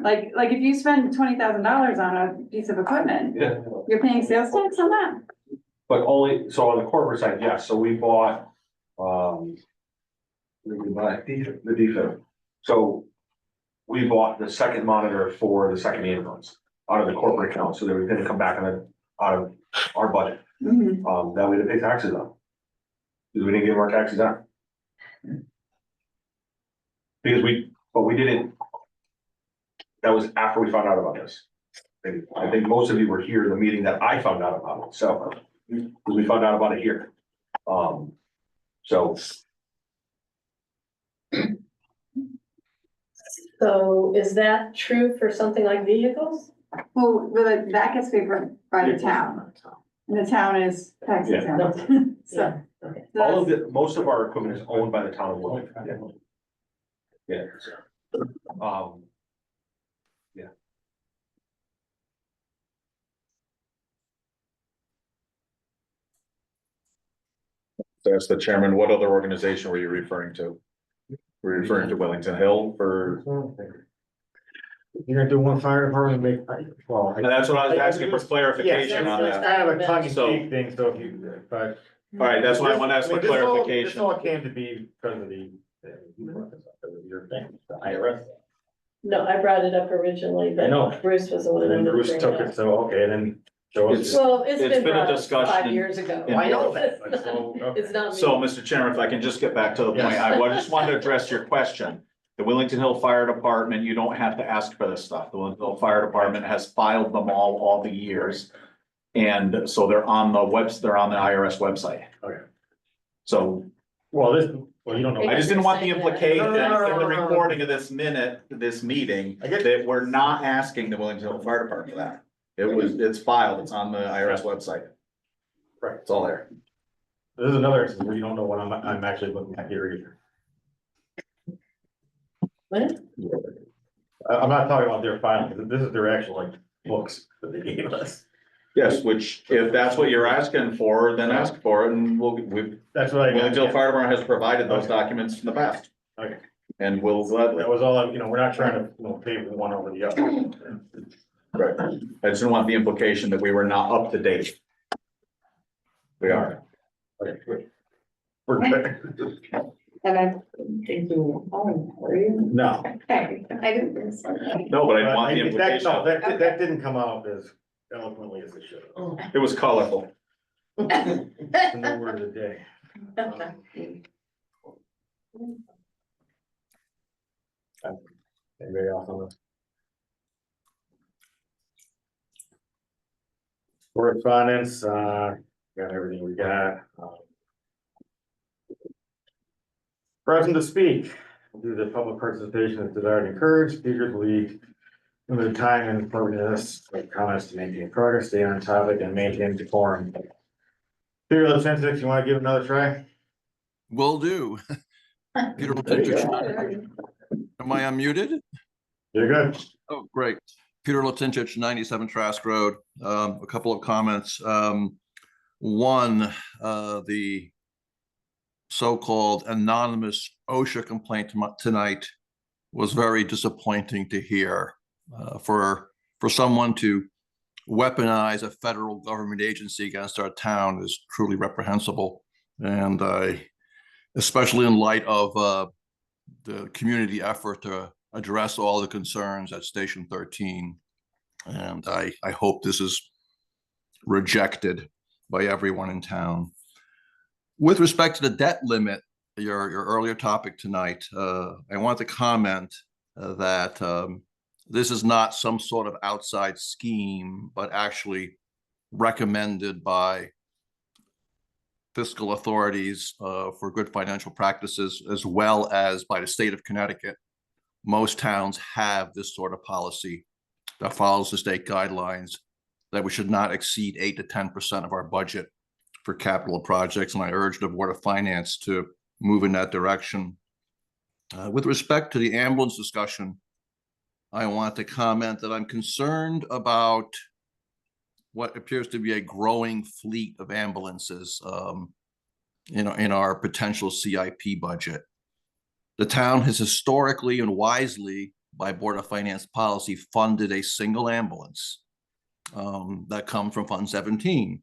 Like if you spend $20,000 on a piece of equipment, Yeah. you're paying sales tax on that? But only, so on the corporate side, yes, so we bought, what did we buy? The defib. So we bought the second monitor for the second ambulance out of the corporate account, so they were gonna come back out of our budget. Mhm. That we didn't pay taxes on. Because we didn't give our taxes out. Because but we didn't. That was after we found out about this. And I think most of you were here in the meeting that I found out about it, so, because we found out about it here. So, So is that true for something like vehicles? Well, that gets paid for by the town, and the town is tax Yeah. exempt, so. Okay. all of most of our equipment is owned by the town of Wilmington. Yeah. Yeah. So ask the chairman, what other organization were you referring to? Were you referring to Wellington Hill or? You're gonna do one fire department, well. And that's what I was asking for clarification on It's that. kind of a tongue in So- cheek thing, so if you, but. All right, that's why I want to ask for This all- clarification. This all came to be because of your thing, the IRS. No, I brought it up originally, I know. but Bruce was the one. And then that Bruce bring took up. it, so, okay, then. Show us. Well, it's It's been been a brought up discussion 5 in- years ago. in- I know that, but so, okay. It's not. So, me. Mr. Chairman, if I can just get back to the point, Yes. I just wanted to address your question. The Wellington Hill Fire Department, you don't have to ask for this stuff. The Wellington Hill Fire Department has filed them all the years. And so they're on they're on the IRS website. Okay. So Well, you don't know. I just didn't want the implication in No. the recording of this meeting, I get- that we're not asking the Wellington Hill Fire Department for that. It's filed, it's on the IRS website. Right. It's all there. This is another instance where you don't know what I'm actually looking at here either. What? I'm not talking about their filing, this is their actual like books that they gave us. Yes, which if that's what you're asking for, then ask for it and That's what I got. Wellington Fire Department has provided those documents in the past. Okay. And will gladly. That was all, we're not trying to, pay for one over the other. Right. I just didn't want the implication that we were not up to date. We are. Okay, good. We're good. And I think you were home, were you? No. Okay, I didn't think so. No, but I want the implication. That didn't come out as eloquently as it should have. It was colorful. It's the new word of the day. Anybody else on this? Correspondence, got everything we got. Present to speak, we'll do the public participation as desired and encouraged. Speakers will be limited time and appropriateness of comments to maintain progress, stay on topic and maintain decorum. Peter, let's you want to give it another try? Will do. Peter Latinchich. Am I unmuted? You're good. Oh, great. Peter Latinchich, 97 Trask Road. A couple of comments. One, the so-called anonymous OSHA complaint tonight was very disappointing to hear. For someone to weaponize a federal government agency against our town is truly reprehensible. And especially in light of the community effort to address all the concerns at Station 13. And I hope this is rejected by everyone in town. With respect to the debt limit, your earlier topic tonight, I want to comment that this is not some sort of outside scheme, but actually recommended by fiscal authorities for good financial practices, as well as by the state of Connecticut. Most towns have this sort of policy that follows the state guidelines that we should not exceed 8 to 10% of our budget for capital projects. And I urge the Board of Finance to move in that direction. With respect to the ambulance discussion, I want to comment that I'm concerned about what appears to be a growing fleet of ambulances in our potential CIP budget. The town has historically and wisely, by Board of Finance policy, funded a single ambulance that comes from Fund 17.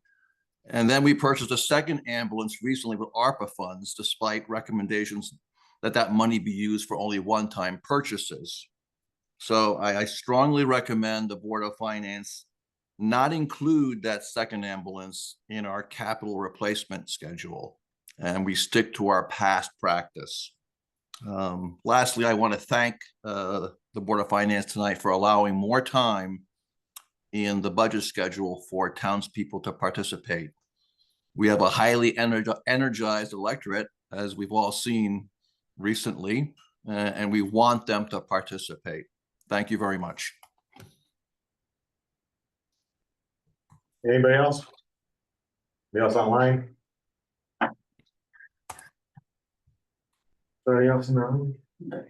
And then we purchased a second ambulance recently with ARPA funds, despite recommendations that that money be used for only one-time purchases. So I strongly recommend the Board of Finance not include that second ambulance in our capital replacement schedule, and we stick to our past practice. Lastly, I want to thank the Board of Finance tonight for allowing more time in the budget schedule for townspeople to participate. We have a highly energized electorate, as we've all seen recently, and we want them to participate. Thank you very much. Anybody else? Anybody else online? Anybody else in the room? There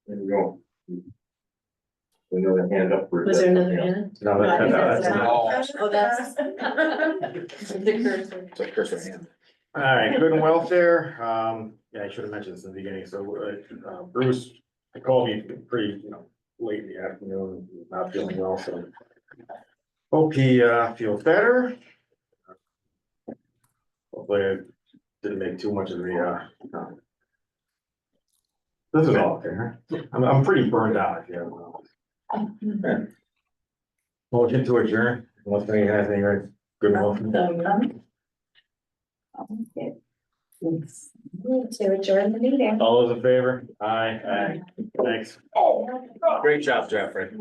we go. Another hand up. Was there another hand? No, that's not. Oh, that's. It's a cursor hand. All right, good and welfare. Yeah, I should have mentioned this in the beginning. So Bruce called me pretty, late in the afternoon, not feeling well, so hope he feels better. Hopefully I didn't make too much of the this is all okay. I'm pretty burned out, if you haven't noticed. Motion to adjourn, unless anybody has any good motion. To adjourn the meeting. All those in favor? Aye. Aye. Thanks. Great job, Jeffrey.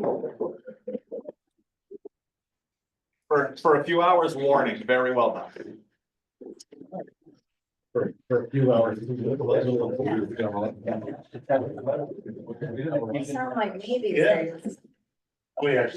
For a few hours warning, very well done. For a few hours. You sound like me these Yeah. days. Oh, yeah.